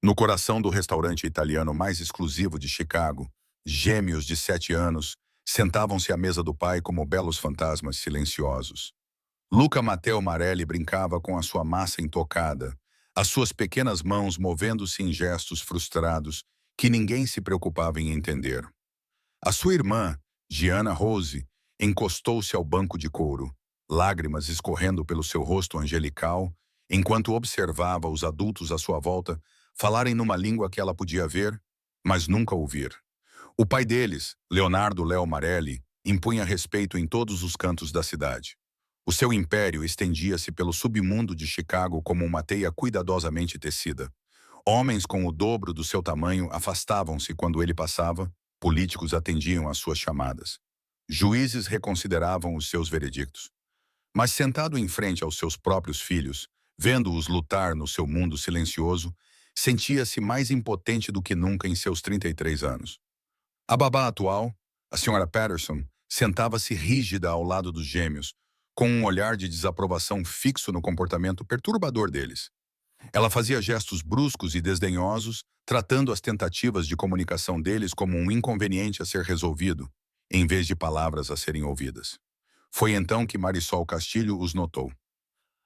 No coração do restaurante italiano mais exclusivo de Chicago, gêmeos de 7 anos sentavam-se à mesa do pai como belos fantasmas silenciosos. Luca Matteo Marelli brincava com a sua massa intocada, as suas pequenas mãos movendo-se em gestos frustrados que ninguém se preocupava em entender. A sua irmã, Gianna Rose, encostou-se ao banco de couro, lágrimas escorrendo pelo seu rosto angelical, enquanto observava os adultos à sua volta falarem numa língua que ela podia ver, mas nunca ouvir. O pai deles, Leonardo Leo Marelli, impunha respeito em todos os cantos da cidade. O seu império estendia-se pelo submundo de Chicago como uma teia cuidadosamente tecida. Homens com o dobro do seu tamanho afastavam-se quando ele passava, políticos atendiam às suas chamadas. Juízes reconsideravam os seus veredictos. Mas sentado em frente aos seus próprios filhos, vendo-os lutar no seu mundo silencioso, sentia-se mais impotente do que nunca em seus 33 anos. A babá atual, a senhora Patterson, sentava-se rígida ao lado dos gêmeos, com um olhar de desaprovação fixo no comportamento perturbador deles. Ela fazia gestos bruscos e desdenhosos, tratando as tentativas de comunicação deles como um inconveniente a ser resolvido, em vez de palavras a serem ouvidas. Foi então que Marisol Castilho os notou.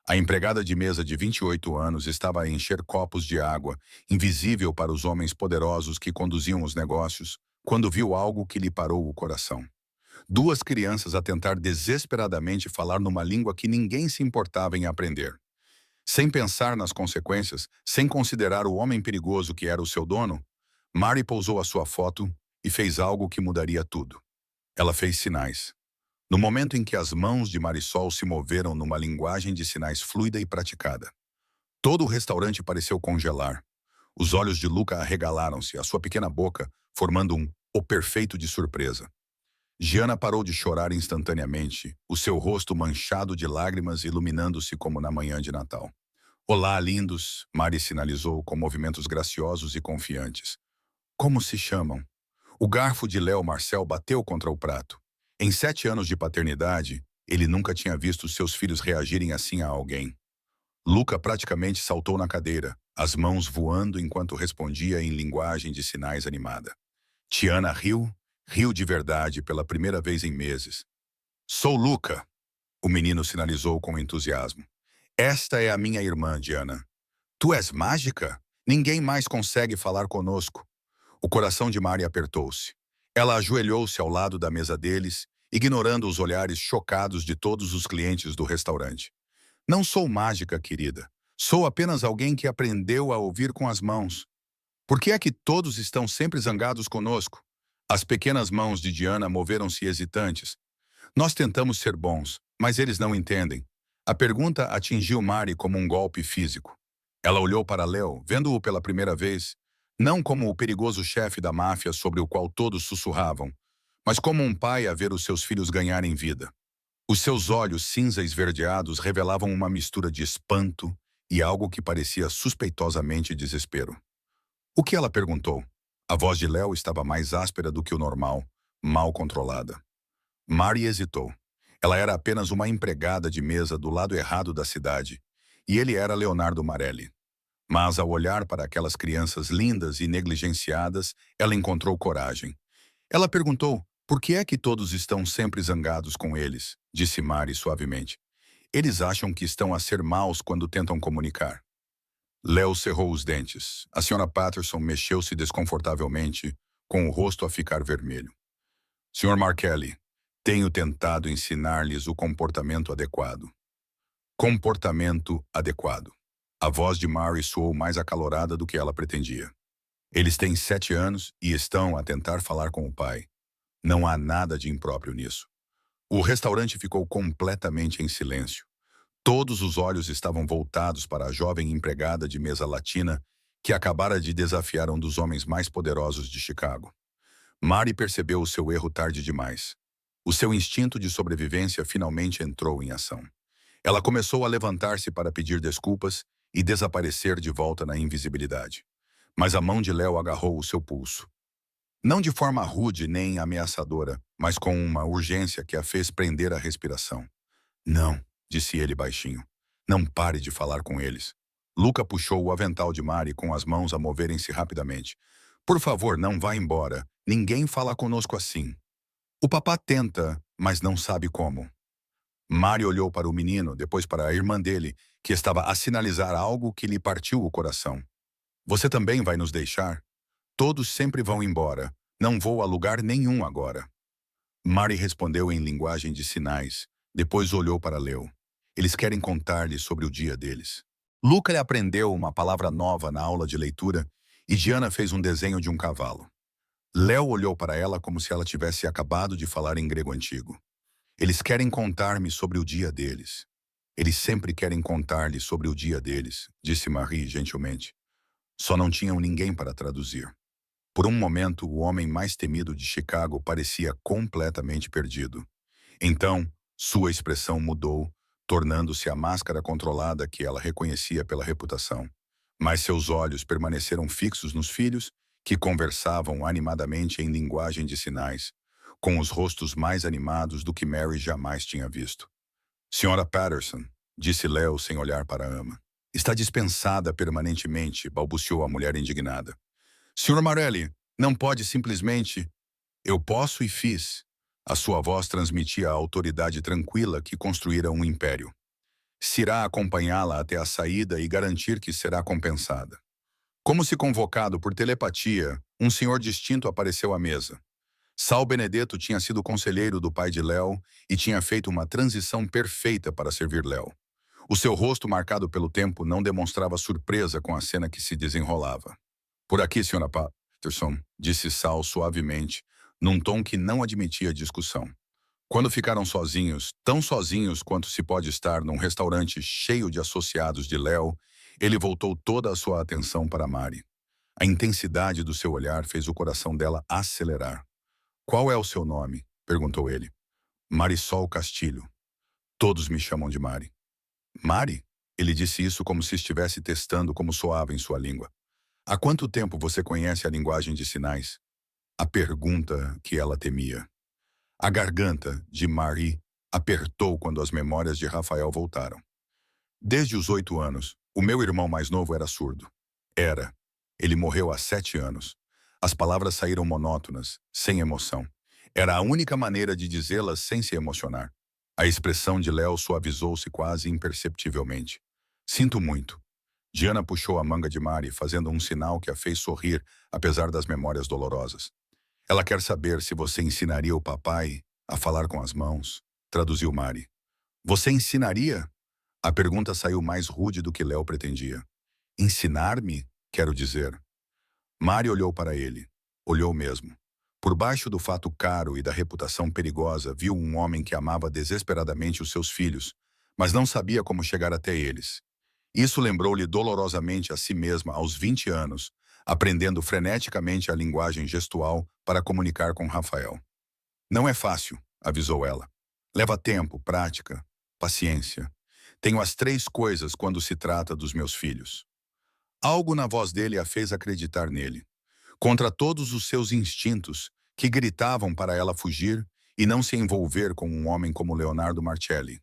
A empregada de mesa de 28 anos estava a encher copos de água, invisível para os homens poderosos que conduziam os negócios, quando viu algo que lhe parou o coração. Duas crianças a tentar desesperadamente falar numa língua que ninguém se importava em aprender. Sem pensar nas consequências, sem considerar o homem perigoso que era o seu dono, Mary pousou a sua foto e fez algo que mudaria tudo. Ela fez sinais. No momento em que as mãos de Marisol se moveram numa linguagem de sinais fluida e praticada. Todo o restaurante pareceu congelar. Os olhos de Luca arregalaram-se, a sua pequena boca formando o perfeito de surpresa. Gianna parou de chorar instantaneamente, o seu rosto manchado de lágrimas iluminando-se como na manhã de Natal. Olá, lindos, Mari sinalizou com movimentos graciosos e confiantes. Como se chamam? O garfo de Léo Marcel bateu contra o prato. Em 7 anos de paternidade, ele nunca tinha visto seus filhos reagirem assim a alguém. Luca praticamente saltou na cadeira, as mãos voando enquanto respondia em linguagem de sinais animada. Tiana riu de verdade pela primeira vez em meses. Sou Luca, o menino sinalizou com entusiasmo. Esta é a minha irmã, Diana. Tu és mágica? Ninguém mais consegue falar conosco. O coração de Mari apertou-se. Ela ajoelhou-se ao lado da mesa deles, ignorando os olhares chocados de todos os clientes do restaurante. Não sou mágica, querida. Sou apenas alguém que aprendeu a ouvir com as mãos. Por que é que todos estão sempre zangados conosco? As pequenas mãos de Diana moveram-se hesitantes. Nós tentamos ser bons, mas eles não entendem. A pergunta atingiu Mari como um golpe físico. Ela olhou para Leo, vendo-o pela primeira vez, não como o perigoso chefe da máfia sobre o qual todos sussurravam, mas como um pai a ver os seus filhos ganharem vida. Os seus olhos cinza esverdeados revelavam uma mistura de espanto e algo que parecia suspeitosamente desespero. O que ela perguntou? A voz de Léo estava mais áspera do que o normal, mal controlada. Mari hesitou. Ela era apenas uma empregada de mesa do lado errado da cidade, e ele era Leonardo Marelli. Mas ao olhar para aquelas crianças lindas e negligenciadas, ela encontrou coragem. Ela perguntou, por que é que todos estão sempre zangados com eles? Disse Mari suavemente. Eles acham que estão a ser maus quando tentam comunicar. Léo cerrou os dentes. A senhora Patterson mexeu-se desconfortavelmente, com o rosto a ficar vermelho. Sr. Markelly, tenho tentado ensinar-lhes o comportamento adequado. Comportamento adequado. A voz de Mary soou mais acalorada do que ela pretendia. Eles têm 7 anos e estão a tentar falar com o pai. Não há nada de impróprio nisso. O restaurante ficou completamente em silêncio. Todos os olhos estavam voltados para a jovem empregada de mesa latina que acabara de desafiar um dos homens mais poderosos de Chicago. Mari percebeu o seu erro tarde demais. O seu instinto de sobrevivência finalmente entrou em ação. Ela começou a levantar-se para pedir desculpas e desaparecer de volta na invisibilidade. Mas a mão de Léo agarrou o seu pulso. Não de forma rude nem ameaçadora, mas com uma urgência que a fez prender a respiração. Não, disse ele baixinho. Não pare de falar com eles. Luca puxou o avental de Mari com as mãos a moverem-se rapidamente. Por favor, não vá embora. Ninguém fala conosco assim. O papá tenta, mas não sabe como. Mari olhou para o menino, depois para a irmã dele, que estava a sinalizar algo que lhe partiu o coração. Você também vai nos deixar? Todos sempre vão embora. Não vou a lugar nenhum agora. Mari respondeu em linguagem de sinais. Depois olhou para Leo. Eles querem contar-lhe sobre o dia deles. Luca lhe aprendeu uma palavra nova na aula de leitura e Diana fez um desenho de um cavalo. Leo olhou para ela como se ela tivesse acabado de falar em grego antigo. Eles querem contar-me sobre o dia deles. Eles sempre querem contar-lhe sobre o dia deles, disse Marie gentilmente. Só não tinham ninguém para traduzir. Por um momento, o homem mais temido de Chicago parecia completamente perdido. Então, sua expressão mudou, tornando-se a máscara controlada que ela reconhecia pela reputação. Mas seus olhos permaneceram fixos nos filhos, que conversavam animadamente em linguagem de sinais, com os rostos mais animados do que Mary jamais tinha visto. Senhora Patterson, disse Leo sem olhar para a ama. Está dispensada permanentemente, balbuciou a mulher indignada. Senhor Marelli, não pode simplesmente... Eu posso e fiz. A sua voz transmitia a autoridade tranquila que construíra um império. Se irá acompanhá-la até a saída e garantir que será compensada. Como se convocado por telepatia, um senhor distinto apareceu à mesa. Sal Benedetto tinha sido conselheiro do pai de Léo e tinha feito uma transição perfeita para servir Léo. O seu rosto marcado pelo tempo não demonstrava surpresa com a cena que se desenrolava. Por aqui, Sra. Patterson, disse Sal suavemente, num tom que não admitia discussão. Quando ficaram sozinhos, tão sozinhos quanto se pode estar num restaurante cheio de associados de Léo, ele voltou toda a sua atenção para Mari. A intensidade do seu olhar fez o coração dela acelerar. Qual é o seu nome? Perguntou ele. Marisol Castilho. Todos me chamam de Mari. Mari? Ele disse isso como se estivesse testando como soava em sua língua. Há quanto tempo você conhece a linguagem de sinais? A pergunta que ela temia. A garganta de Marie apertou quando as memórias de Rafael voltaram. Desde os 8 anos, o meu irmão mais novo era surdo. Era. Ele morreu há 7 anos. As palavras saíram monótonas, sem emoção. Era a única maneira de dizê-las sem se emocionar. A expressão de Léo suavizou-se quase imperceptivelmente. Sinto muito. Diana puxou a manga de Mari, fazendo um sinal que a fez sorrir, apesar das memórias dolorosas. Ela quer saber se você ensinaria o papai a falar com as mãos, traduziu Mari. Você ensinaria? A pergunta saiu mais rude do que Léo pretendia. Ensinar-me? Quero dizer. Mari olhou para ele. Olhou mesmo. Por baixo do fato caro e da reputação perigosa, viu um homem que amava desesperadamente os seus filhos, mas não sabia como chegar até eles. Isso lembrou-lhe dolorosamente a si mesma aos 20 anos, aprendendo freneticamente a linguagem gestual para comunicar com Rafael. Não é fácil, avisou ela. Leva tempo, prática, paciência. Tenho as 3 coisas quando se trata dos meus filhos. Algo na voz dele a fez acreditar nele. Contra todos os seus instintos, que gritavam para ela fugir e não se envolver com um homem como Leonardo Marcelli.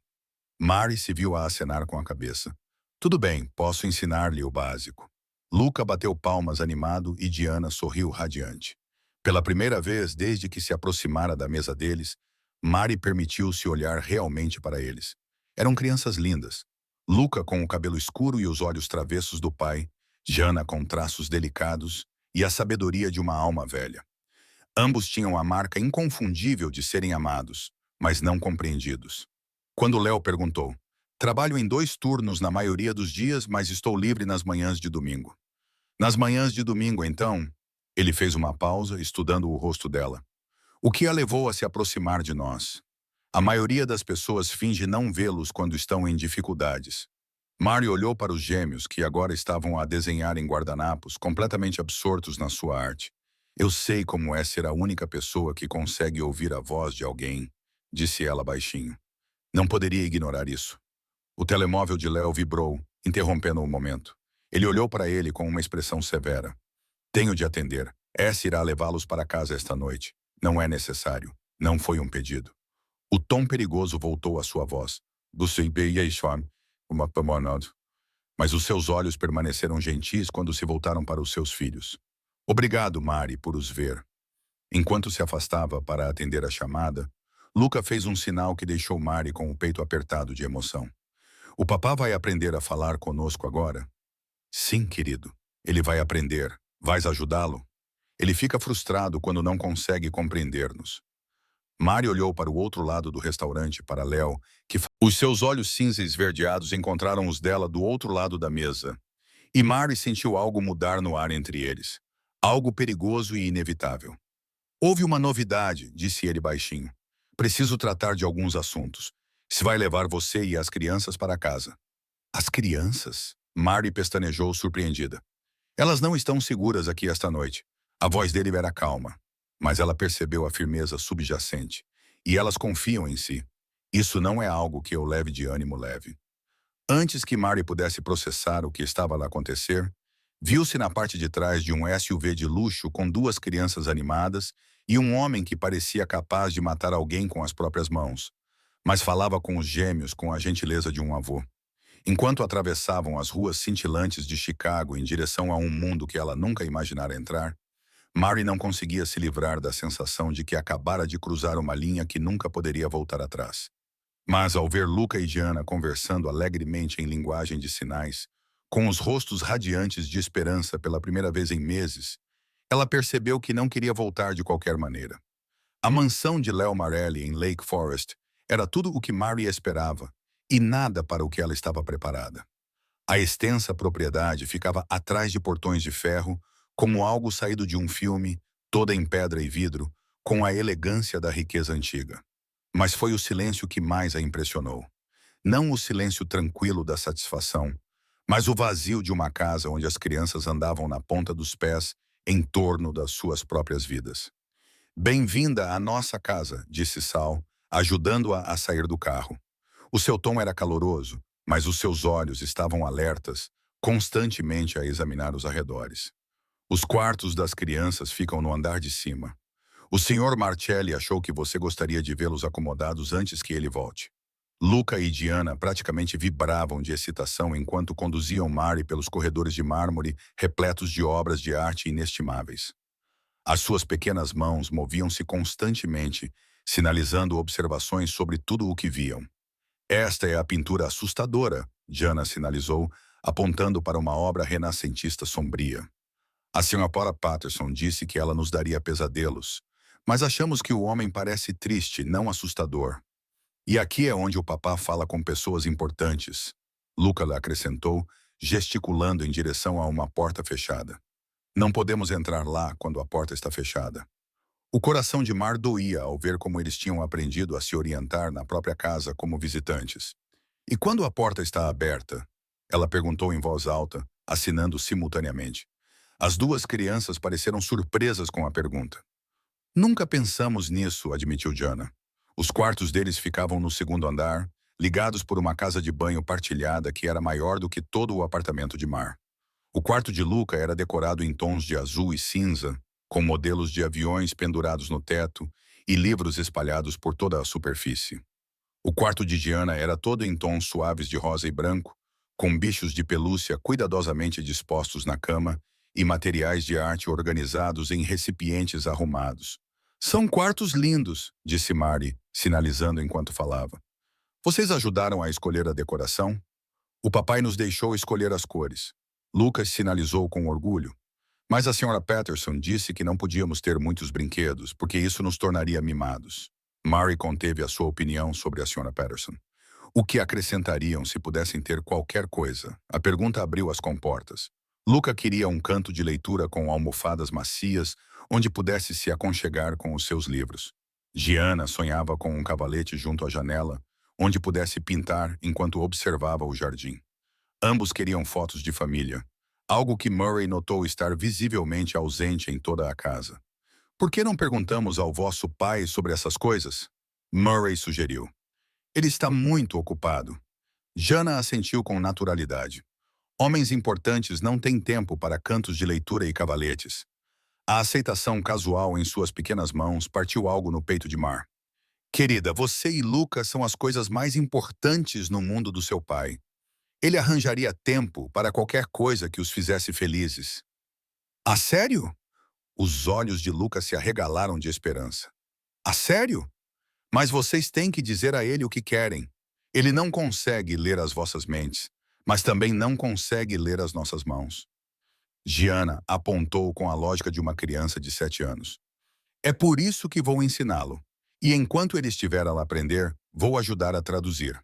Mari se viu a acenar com a cabeça. Tudo bem, posso ensinar-lhe o básico. Luca bateu palmas animado e Diana sorriu radiante. Pela primeira vez desde que se aproximara da mesa deles, Mari permitiu-se olhar realmente para eles. Eram crianças lindas. Luca com o cabelo escuro e os olhos travessos do pai, Diana com traços delicados e a sabedoria de uma alma velha. Ambos tinham a marca inconfundível de serem amados, mas não compreendidos. Quando Léo perguntou, trabalho em 2 turnos na maioria dos dias, mas estou livre nas manhãs de domingo. Nas manhãs de domingo, então, ele fez uma pausa, estudando o rosto dela. O que a levou a se aproximar de nós? A maioria das pessoas finge não vê-los quando estão em dificuldades. Mari olhou para os gêmeos, que agora estavam a desenhar em guardanapos, completamente absortos na sua arte. Eu sei como é ser a única pessoa que consegue ouvir a voz de alguém, disse ela baixinho. Não poderia ignorar isso. O telemóvel de Léo vibrou, interrompendo o momento. Ele olhou para ele com uma expressão severa. Tenho de atender. Essa irá levá-los para casa esta noite. Não é necessário. Não foi um pedido. O tom perigoso voltou à sua voz. Você beijou uma pamonada. mas os seus olhos permaneceram gentis quando se voltaram para os seus filhos. Obrigado, Mari, por os ver. Enquanto se afastava para atender a chamada, Luca fez um sinal que deixou Mari com o peito apertado de emoção. O papá vai aprender a falar conosco agora? Sim, querido. Ele vai aprender. Vais ajudá-lo? Ele fica frustrado quando não consegue compreender-nos. Mari olhou para o outro lado do restaurante, para Léo, os seus olhos cinza esverdeados encontraram os dela do outro lado da mesa. E Mari sentiu algo mudar no ar entre eles. Algo perigoso e inevitável. Houve uma novidade, disse ele baixinho. Preciso tratar de alguns assuntos. Se vai levar você e as crianças para casa. As crianças? Mari pestanejou surpreendida. Elas não estão seguras aqui esta noite. A voz dele era calma, mas ela percebeu a firmeza subjacente. E elas confiam em si. Isso não é algo que eu leve de ânimo leve. Antes que Mari pudesse processar o que estava a acontecer, viu-se na parte de trás de um SUV de luxo com duas crianças animadas e um homem que parecia capaz de matar alguém com as próprias mãos, mas falava com os gêmeos com a gentileza de um avô. Enquanto atravessavam as ruas cintilantes de Chicago em direção a um mundo que ela nunca imaginara entrar, Mari não conseguia se livrar da sensação de que acabara de cruzar uma linha que nunca poderia voltar atrás. Mas ao ver Luca e Gianna conversando alegremente em linguagem de sinais, com os rostos radiantes de esperança pela primeira vez em meses, ela percebeu que não queria voltar de qualquer maneira. A mansão de Leo Marelli em Lake Forest era tudo o que Mari esperava, e nada para o que ela estava preparada. A extensa propriedade ficava atrás de portões de ferro, como algo saído de um filme, toda em pedra e vidro, com a elegância da riqueza antiga. Mas foi o silêncio que mais a impressionou. Não o silêncio tranquilo da satisfação, mas o vazio de uma casa onde as crianças andavam na ponta dos pés em torno das suas próprias vidas. Bem-vinda à nossa casa, disse Sal, ajudando-a a sair do carro. O seu tom era caloroso, mas os seus olhos estavam alertas, constantemente a examinar os arredores. Os quartos das crianças ficam no andar de cima. O Sr. Marcelli achou que você gostaria de vê-los acomodados antes que ele volte. Luca e Gianna praticamente vibravam de excitação enquanto conduziam Mari pelos corredores de mármore repletos de obras de arte inestimáveis. As suas pequenas mãos moviam-se constantemente, sinalizando observações sobre tudo o que viam. Esta é a pintura assustadora, Gianna sinalizou, apontando para uma obra renascentista sombria. A Sra. Paula Patterson disse que ela nos daria pesadelos, mas achamos que o homem parece triste, não assustador. E aqui é onde o papá fala com pessoas importantes, Luca lhe acrescentou, gesticulando em direção a uma porta fechada. Não podemos entrar lá quando a porta está fechada. O coração de Mar doía ao ver como eles tinham aprendido a se orientar na própria casa como visitantes. E quando a porta está aberta? Ela perguntou em voz alta, assinando simultaneamente. As duas crianças pareceram surpresas com a pergunta. Nunca pensamos nisso, admitiu Gianna. Os quartos deles ficavam no segundo andar, ligados por uma casa de banho partilhada que era maior do que todo o apartamento de Mar. O quarto de Luca era decorado em tons de azul e cinza, com modelos de aviões pendurados no teto e livros espalhados por toda a superfície. O quarto de Gianna era todo em tons suaves de rosa e branco, com bichos de pelúcia cuidadosamente dispostos na cama e materiais de arte organizados em recipientes arrumados. São quartos lindos, disse Mari, sinalizando enquanto falava. Vocês ajudaram a escolher a decoração? O papai nos deixou escolher as cores. Lucas sinalizou com orgulho. Mas a Sra. Patterson disse que não podíamos ter muitos brinquedos, porque isso nos tornaria mimados. Mari conteve a sua opinião sobre a Sra. Patterson. O que acrescentariam se pudessem ter qualquer coisa? A pergunta abriu as comportas. Luca queria um canto de leitura com almofadas macias, onde pudesse se aconchegar com os seus livros. Gianna sonhava com um cavalete junto à janela, onde pudesse pintar enquanto observava o jardim. Ambos queriam fotos de família, algo que Murray notou estar visivelmente ausente em toda a casa. Por que não perguntamos ao vosso pai sobre essas coisas? Murray sugeriu. Ele está muito ocupado. Gianna assentiu com naturalidade. Homens importantes não têm tempo para cantos de leitura e cavaletes. A aceitação casual em suas pequenas mãos partiu algo no peito de Mar. Querida, você e Lucas são as coisas mais importantes no mundo do seu pai. Ele arranjaria tempo para qualquer coisa que os fizesse felizes. A sério? Os olhos de Lucas se arregalaram de esperança. A sério? Mas vocês têm que dizer a ele o que querem. Ele não consegue ler as vossas mentes, mas também não consegue ler as nossas mãos. Gianna apontou com a lógica de uma criança de 7 anos. É por isso que vou ensiná-lo. E enquanto ele estiver a aprender, vou ajudar a traduzir.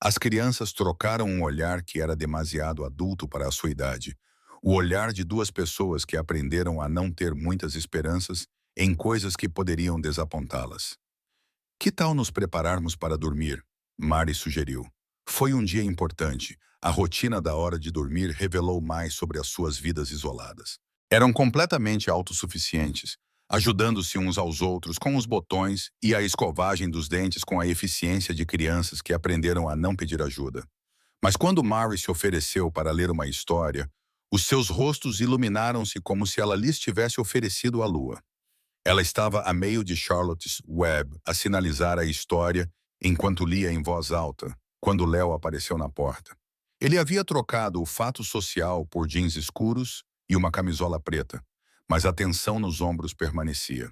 As crianças trocaram um olhar que era demasiado adulto para a sua idade. O olhar de duas pessoas que aprenderam a não ter muitas esperanças em coisas que poderiam desapontá-las. Que tal nos prepararmos para dormir? Mari sugeriu. Foi um dia importante. A rotina da hora de dormir revelou mais sobre as suas vidas isoladas. Eram completamente autossuficientes, ajudando-se uns aos outros com os botões e a escovagem dos dentes com a eficiência de crianças que aprenderam a não pedir ajuda. Mas quando Mary se ofereceu para ler uma história, os seus rostos iluminaram-se como se ela lhes tivesse oferecido a lua. Ela estava a meio de Charlotte's Web a sinalizar a história enquanto lia em voz alta, quando Léo apareceu na porta. Ele havia trocado o fato social por jeans escuros e uma camisola preta, mas a tensão nos ombros permanecia.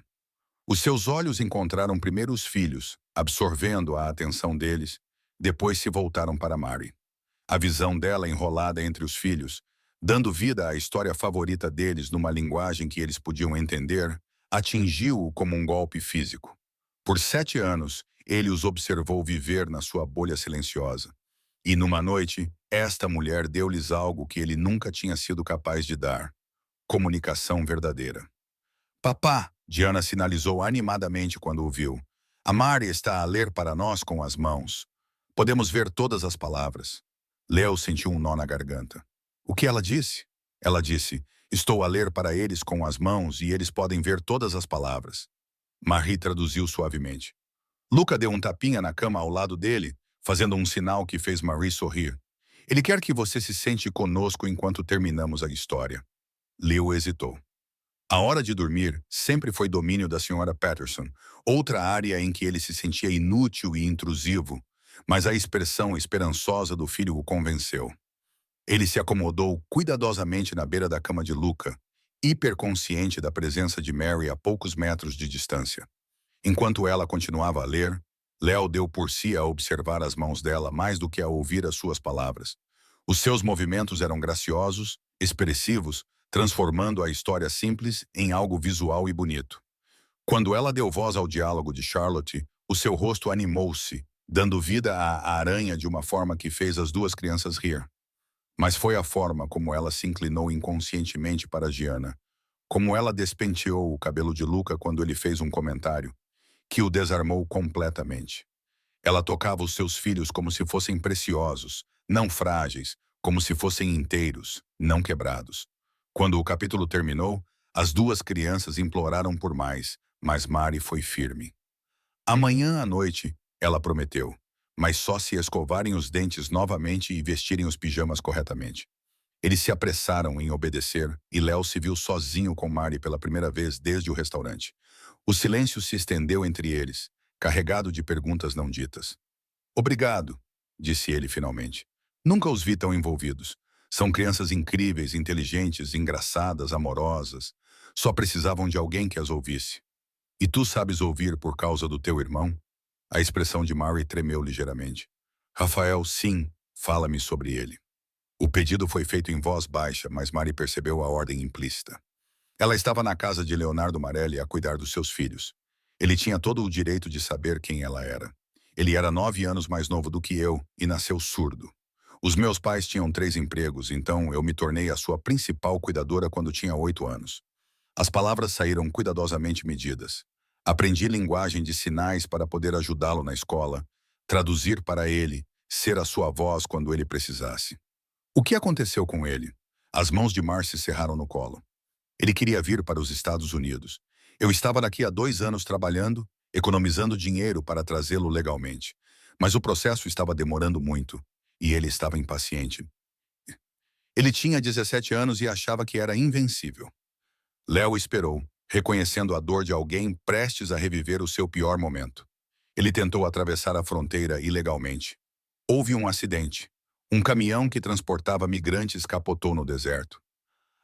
Os seus olhos encontraram primeiro os filhos, absorvendo a atenção deles, depois se voltaram para Mary. A visão dela enrolada entre os filhos, dando vida à história favorita deles numa linguagem que eles podiam entender, atingiu-o como um golpe físico. Por 7 anos, ele os observou viver na sua bolha silenciosa. E numa noite, esta mulher deu-lhes algo que ele nunca tinha sido capaz de dar: comunicação verdadeira. Papá, Diana sinalizou animadamente quando o viu. A Mari está a ler para nós com as mãos. Podemos ver todas as palavras. Leo sentiu um nó na garganta. O que ela disse? Ela disse, estou a ler para eles com as mãos e eles podem ver todas as palavras. Marie traduziu suavemente. Luca deu um tapinha na cama ao lado dele, fazendo um sinal que fez Marie sorrir. Ele quer que você se sente conosco enquanto terminamos a história. Leo hesitou. A hora de dormir sempre foi domínio da Sra. Patterson, outra área em que ele se sentia inútil e intrusivo, mas a expressão esperançosa do filho o convenceu. Ele se acomodou cuidadosamente na beira da cama de Luca, hiperconsciente da presença de Mary a poucos metros de distância. Enquanto ela continuava a ler, Léo deu por si a observar as mãos dela mais do que a ouvir as suas palavras. Os seus movimentos eram graciosos, expressivos, transformando a história simples em algo visual e bonito. Quando ela deu voz ao diálogo de Charlotte, o seu rosto animou-se, dando vida à aranha de uma forma que fez as duas crianças rir. Mas foi a forma como ela se inclinou inconscientemente para Gianna, como ela despenteou o cabelo de Luca quando ele fez um comentário, que o desarmou completamente. Ela tocava os seus filhos como se fossem preciosos, não frágeis, como se fossem inteiros, não quebrados. Quando o capítulo terminou, as duas crianças imploraram por mais, mas Mari foi firme. Amanhã à noite, ela prometeu, mas só se escovarem os dentes novamente e vestirem os pijamas corretamente. Eles se apressaram em obedecer e Léo se viu sozinho com Mari pela primeira vez desde o restaurante. O silêncio se estendeu entre eles, carregado de perguntas não ditas. Obrigado, disse ele finalmente. Nunca os vi tão envolvidos. São crianças incríveis, inteligentes, engraçadas, amorosas. Só precisavam de alguém que as ouvisse. E tu sabes ouvir por causa do teu irmão? A expressão de Mary tremeu ligeiramente. Rafael, sim, fala-me sobre ele. O pedido foi feito em voz baixa, mas Mary percebeu a ordem implícita. Ela estava na casa de Leonardo Marelli a cuidar dos seus filhos. Ele tinha todo o direito de saber quem ela era. Ele era 9 anos mais novo do que eu e nasceu surdo. Os meus pais tinham 3 empregos, então eu me tornei a sua principal cuidadora quando tinha 8 anos. As palavras saíram cuidadosamente medidas. Aprendi linguagem de sinais para poder ajudá-lo na escola, traduzir para ele, ser a sua voz quando ele precisasse. O que aconteceu com ele? As mãos de Mar se cerraram no colo. Ele queria vir para os Estados Unidos. Eu estava daqui há 2 anos trabalhando, economizando dinheiro para trazê-lo legalmente. Mas o processo estava demorando muito, e ele estava impaciente. Ele tinha 17 anos e achava que era invencível. Léo esperou, reconhecendo a dor de alguém prestes a reviver o seu pior momento. Ele tentou atravessar a fronteira ilegalmente. Houve um acidente. Um caminhão que transportava migrantes capotou no deserto.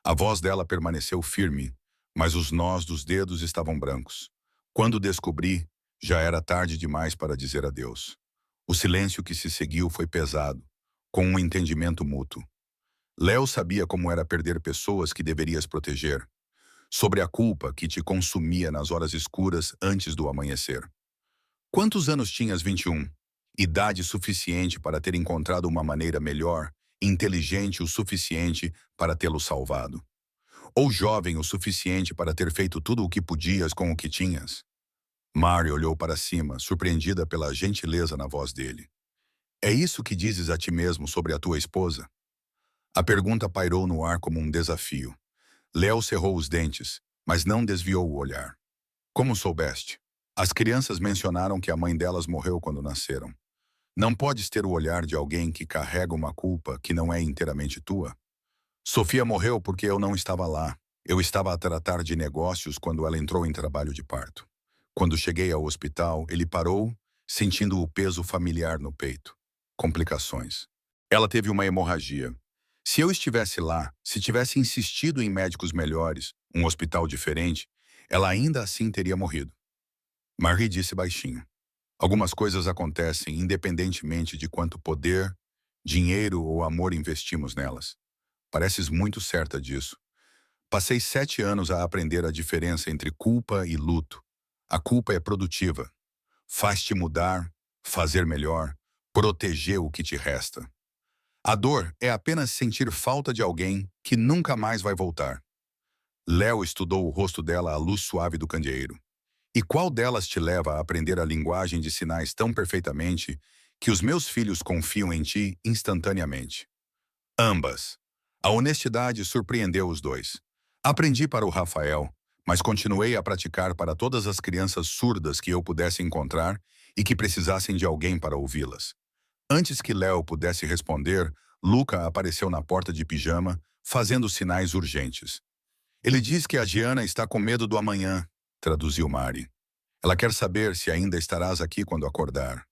A voz dela permaneceu firme, mas os nós dos dedos estavam brancos. Quando descobri, já era tarde demais para dizer adeus. O silêncio que se seguiu foi pesado, com um entendimento mútuo. Léo sabia como era perder pessoas que deverias proteger, sobre a culpa que te consumia nas horas escuras antes do amanhecer. Quantos anos tinhas? 21. Idade suficiente para ter encontrado uma maneira melhor, inteligente o suficiente para tê-lo salvado. Ou jovem o suficiente para ter feito tudo o que podias com o que tinhas? Mary olhou para cima, surpreendida pela gentileza na voz dele. É isso que dizes a ti mesmo sobre a tua esposa? A pergunta pairou no ar como um desafio. Léo cerrou os dentes, mas não desviou o olhar. Como soubeste? As crianças mencionaram que a mãe delas morreu quando nasceram. Não podes ter o olhar de alguém que carrega uma culpa que não é inteiramente tua? Sofia morreu porque eu não estava lá. Eu estava a tratar de negócios quando ela entrou em trabalho de parto. Quando cheguei ao hospital, ele parou, sentindo o peso familiar no peito. Complicações. Ela teve uma hemorragia. Se eu estivesse lá, se tivesse insistido em médicos melhores, um hospital diferente, ela ainda assim teria morrido. Marie disse baixinho. Algumas coisas acontecem independentemente de quanto poder, dinheiro ou amor investimos nelas. Pareces muito certa disso. Passei 7 anos a aprender a diferença entre culpa e luto. A culpa é produtiva. Faz-te mudar, fazer melhor, proteger o que te resta. A dor é apenas sentir falta de alguém que nunca mais vai voltar. Léo estudou o rosto dela à luz suave do candeeiro. E qual delas te leva a aprender a linguagem de sinais tão perfeitamente que os meus filhos confiam em ti instantaneamente? Ambas. A honestidade surpreendeu os dois. Aprendi para o Rafael, mas continuei a praticar para todas as crianças surdas que eu pudesse encontrar e que precisassem de alguém para ouvi-las. Antes que Léo pudesse responder, Luca apareceu na porta de pijama, fazendo sinais urgentes. Ele diz que a Giana está com medo do amanhã, traduziu Mari. Ela quer saber se ainda estarás aqui quando acordar.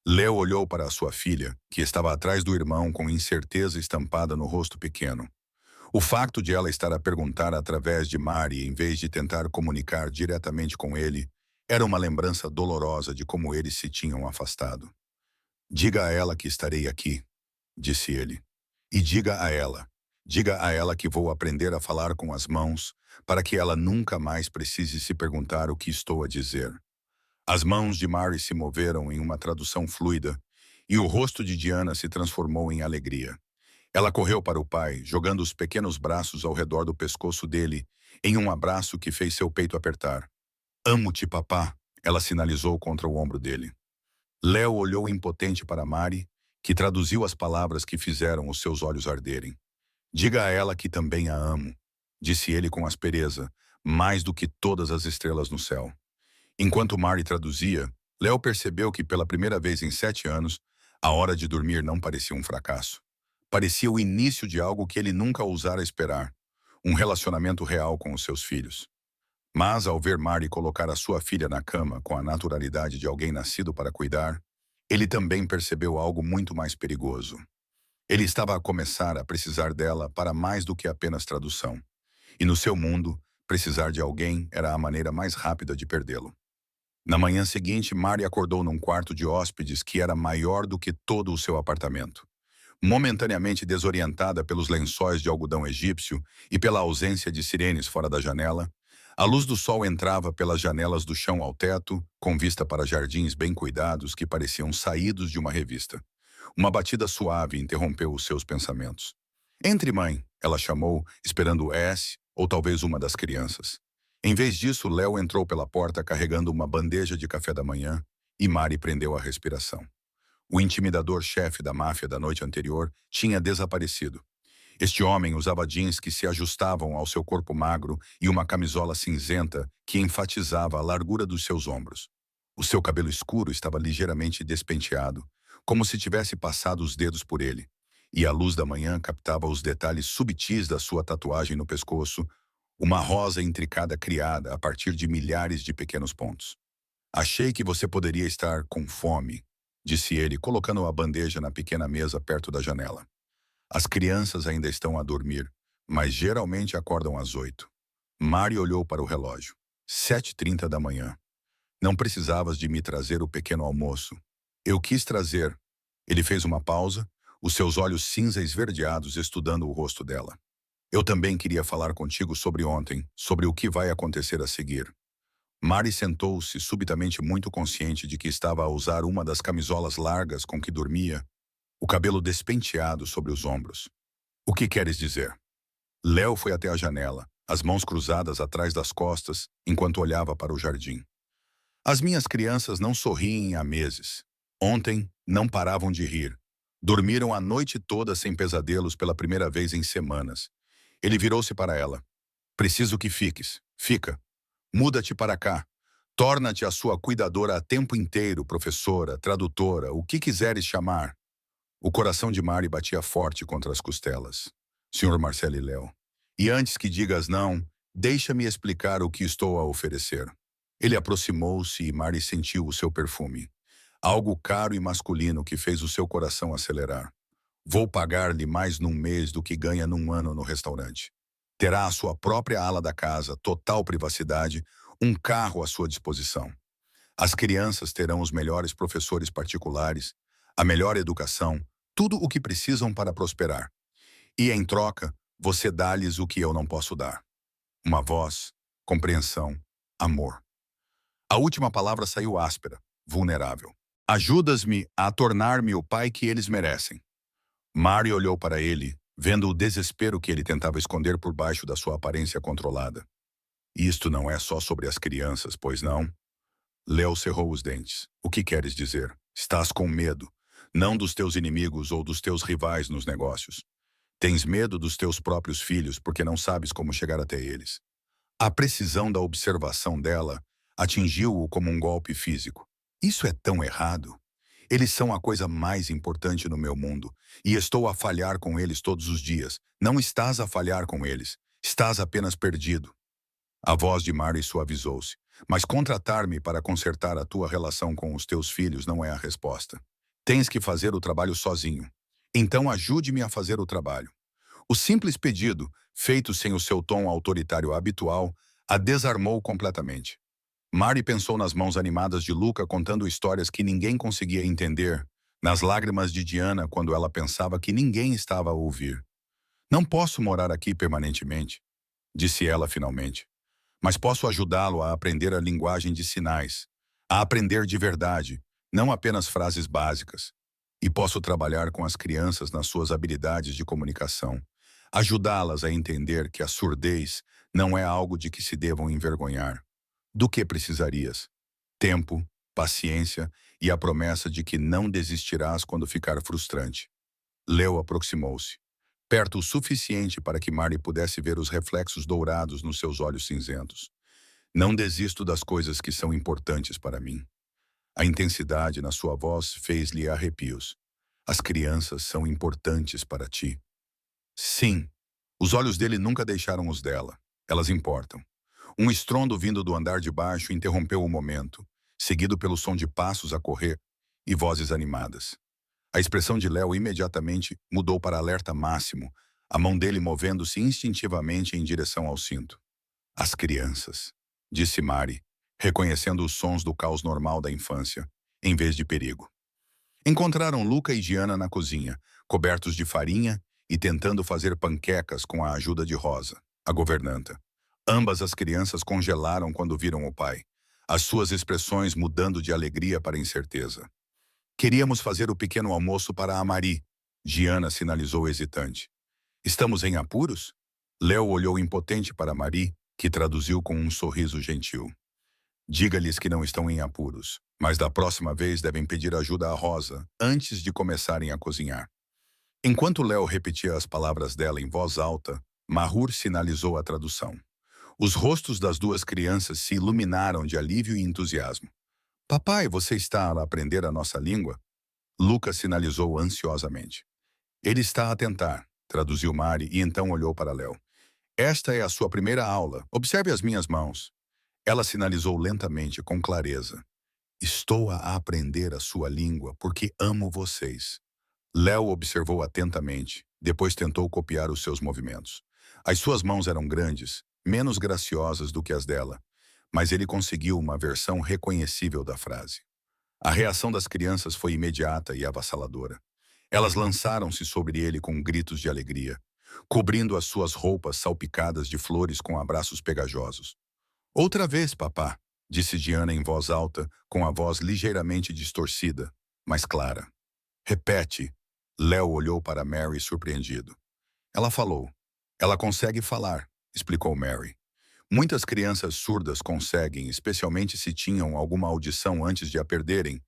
Léo olhou para a sua filha, que estava atrás do irmão com incerteza estampada no rosto pequeno. O facto de ela estar a perguntar através de Mari em vez de tentar comunicar diretamente com ele era uma lembrança dolorosa de como eles se tinham afastado. Diga a ela que estarei aqui, disse ele. E diga a ela que vou aprender a falar com as mãos para que ela nunca mais precise se perguntar o que estou a dizer. As mãos de Mary se moveram em uma tradução fluida e o rosto de Diana se transformou em alegria. Ela correu para o pai, jogando os pequenos braços ao redor do pescoço dele, em um abraço que fez seu peito apertar. Amo-te, papá, ela sinalizou contra o ombro dele. Léo olhou impotente para Mari, que traduziu as palavras que fizeram os seus olhos arderem. Diga a ela que também a amo, disse ele com aspereza, mais do que todas as estrelas no céu. Enquanto Mari traduzia, Léo percebeu que pela primeira vez em 7 anos, a hora de dormir não parecia um fracasso. Parecia o início de algo que ele nunca ousara esperar, um relacionamento real com os seus filhos. Mas ao ver Mari colocar a sua filha na cama com a naturalidade de alguém nascido para cuidar, ele também percebeu algo muito mais perigoso. Ele estava a começar a precisar dela para mais do que apenas tradução. E no seu mundo, precisar de alguém era a maneira mais rápida de perdê-lo. Na manhã seguinte, Mari acordou num quarto de hóspedes que era maior do que todo o seu apartamento. Momentaneamente desorientada pelos lençóis de algodão egípcio e pela ausência de sirenes fora da janela, a luz do sol entrava pelas janelas do chão ao teto, com vista para jardins bem cuidados que pareciam saídos de uma revista. Uma batida suave interrompeu os seus pensamentos. Entre, mãe, ela chamou, esperando S ou talvez uma das crianças. Em vez disso, Léo entrou pela porta carregando uma bandeja de café da manhã e Mari prendeu a respiração. O intimidador chefe da máfia da noite anterior tinha desaparecido. Este homem usava jeans que se ajustavam ao seu corpo magro e uma camisola cinzenta que enfatizava a largura dos seus ombros. O seu cabelo escuro estava ligeiramente despenteado, como se tivesse passado os dedos por ele, e a luz da manhã captava os detalhes subtis da sua tatuagem no pescoço, uma rosa intricada criada a partir de milhares de pequenos pontos. Achei que você poderia estar com fome, disse ele, colocando a bandeja na pequena mesa perto da janela. As crianças ainda estão a dormir, mas geralmente acordam às 8. Mari olhou para o relógio. 7h30 da manhã. Não precisavas de me trazer o pequeno almoço. Eu quis trazer. Ele fez uma pausa, os seus olhos cinza esverdeados estudando o rosto dela. Eu também queria falar contigo sobre ontem, sobre o que vai acontecer a seguir. Mari sentou-se, subitamente muito consciente de que estava a usar uma das camisolas largas com que dormia, o cabelo despenteado sobre os ombros. O que queres dizer? Léo foi até a janela, as mãos cruzadas atrás das costas, enquanto olhava para o jardim. As minhas crianças não sorriem há meses. Ontem, não paravam de rir. Dormiram a noite toda sem pesadelos pela primeira vez em semanas. Ele virou-se para ela. Preciso que fiques. Fica. Muda-te para cá. Torna-te a sua cuidadora a tempo inteiro, professora, tradutora, o que quiseres chamar. O coração de Mari batia forte contra as costelas. Senhor Marcelo e Léo. E antes que digas não, deixa-me explicar o que estou a oferecer. Ele aproximou-se e Mari sentiu o seu perfume. Algo caro e masculino que fez o seu coração acelerar. Vou pagar-lhe mais num mês do que ganha num ano no restaurante. Terá a sua própria ala da casa, total privacidade, um carro à sua disposição. As crianças terão os melhores professores particulares, a melhor educação, tudo o que precisam para prosperar. E, em troca, você dá-lhes o que eu não posso dar. Uma voz, compreensão, amor. A última palavra saiu áspera, vulnerável. Ajudas-me a tornar-me o pai que eles merecem. Mari olhou para ele, vendo o desespero que ele tentava esconder por baixo da sua aparência controlada. Isto não é só sobre as crianças, pois não? Léo cerrou os dentes. O que queres dizer? Estás com medo, não dos teus inimigos ou dos teus rivais nos negócios. Tens medo dos teus próprios filhos porque não sabes como chegar até eles. A precisão da observação dela atingiu-o como um golpe físico. Isso é tão errado. Eles são a coisa mais importante no meu mundo, e estou a falhar com eles todos os dias. Não estás a falhar com eles. Estás apenas perdido. A voz de Mari suavizou-se. Mas contratar-me para consertar a tua relação com os teus filhos não é a resposta. Tens que fazer o trabalho sozinho. Então ajude-me a fazer o trabalho. O simples pedido, feito sem o seu tom autoritário habitual, a desarmou completamente. Mari pensou nas mãos animadas de Luca contando histórias que ninguém conseguia entender, nas lágrimas de Diana quando ela pensava que ninguém estava a ouvir. Não posso morar aqui permanentemente, disse ela finalmente. Mas posso ajudá-lo a aprender a linguagem de sinais, a aprender de verdade, não apenas frases básicas. E posso trabalhar com as crianças nas suas habilidades de comunicação, ajudá-las a entender que a surdez não é algo de que se devam envergonhar. Do que precisarias? Tempo, paciência e a promessa de que não desistirás quando ficar frustrante. Leo aproximou-se, perto o suficiente para que Mari pudesse ver os reflexos dourados nos seus olhos cinzentos. Não desisto das coisas que são importantes para mim. A intensidade na sua voz fez-lhe arrepios. As crianças são importantes para ti. Sim. Os olhos dele nunca deixaram os dela. Elas importam. Um estrondo vindo do andar de baixo interrompeu o momento, seguido pelo som de passos a correr e vozes animadas. A expressão de Léo imediatamente mudou para alerta máximo, a mão dele movendo-se instintivamente em direção ao cinto. As crianças, disse Mari, reconhecendo os sons do caos normal da infância, em vez de perigo. Encontraram Luca e Diana na cozinha, cobertos de farinha e tentando fazer panquecas com a ajuda de Rosa, a governanta. Ambas as crianças congelaram quando viram o pai, as suas expressões mudando de alegria para incerteza. Queríamos fazer o pequeno almoço para a Mari, Diana sinalizou hesitante. Estamos em apuros? Léo olhou impotente para Mari, que traduziu com um sorriso gentil. Diga-lhes que não estão em apuros, mas da próxima vez devem pedir ajuda a Rosa antes de começarem a cozinhar. Enquanto Léo repetia as palavras dela em voz alta, Mahur sinalizou a tradução. Os rostos das duas crianças se iluminaram de alívio e entusiasmo. Papai, você está a aprender a nossa língua? Lucas sinalizou ansiosamente. Ele está a tentar, traduziu Mari e então olhou para Léo. Esta é a sua primeira aula. Observe as minhas mãos. Ela sinalizou lentamente, com clareza. Estou a aprender a sua língua porque amo vocês. Léo observou atentamente, depois tentou copiar os seus movimentos. As suas mãos eram grandes, menos graciosas do que as dela, mas ele conseguiu uma versão reconhecível da frase. A reação das crianças foi imediata e avassaladora. Elas lançaram-se sobre ele com gritos de alegria, cobrindo as suas roupas salpicadas de flores com abraços pegajosos. Outra vez, papá, disse Diana em voz alta, com a voz ligeiramente distorcida, mas clara. Repete. Léo olhou para Mary surpreendido. Ela falou. Ela consegue falar, explicou Mary. Muitas crianças surdas conseguem, especialmente se tinham alguma audição antes de a perderem,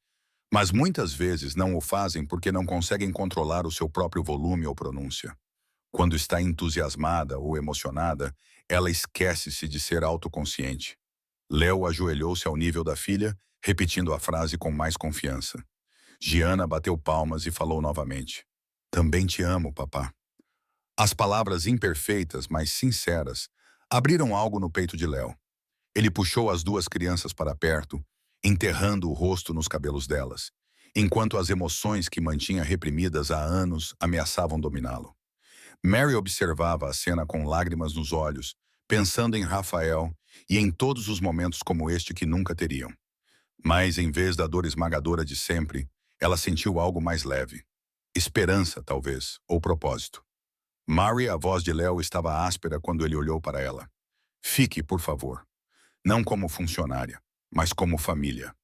mas muitas vezes não o fazem porque não conseguem controlar o seu próprio volume ou pronúncia. Quando está entusiasmada ou emocionada, ela esquece-se de ser autoconsciente. Léo ajoelhou-se ao nível da filha, repetindo a frase com mais confiança. Giana bateu palmas e falou novamente. Também te amo, papá. As palavras imperfeitas, mas sinceras, abriram algo no peito de Léo. Ele puxou as duas crianças para perto, enterrando o rosto nos cabelos delas, enquanto as emoções que mantinha reprimidas há anos ameaçavam dominá-lo. Mary observava a cena com lágrimas nos olhos, pensando em Rafael e em todos os momentos como este que nunca teriam. Mas, em vez da dor esmagadora de sempre, ela sentiu algo mais leve. Esperança, talvez, ou propósito. Mary, a voz de Léo, estava áspera quando ele olhou para ela. Fique, por favor. Não como funcionária, mas como família.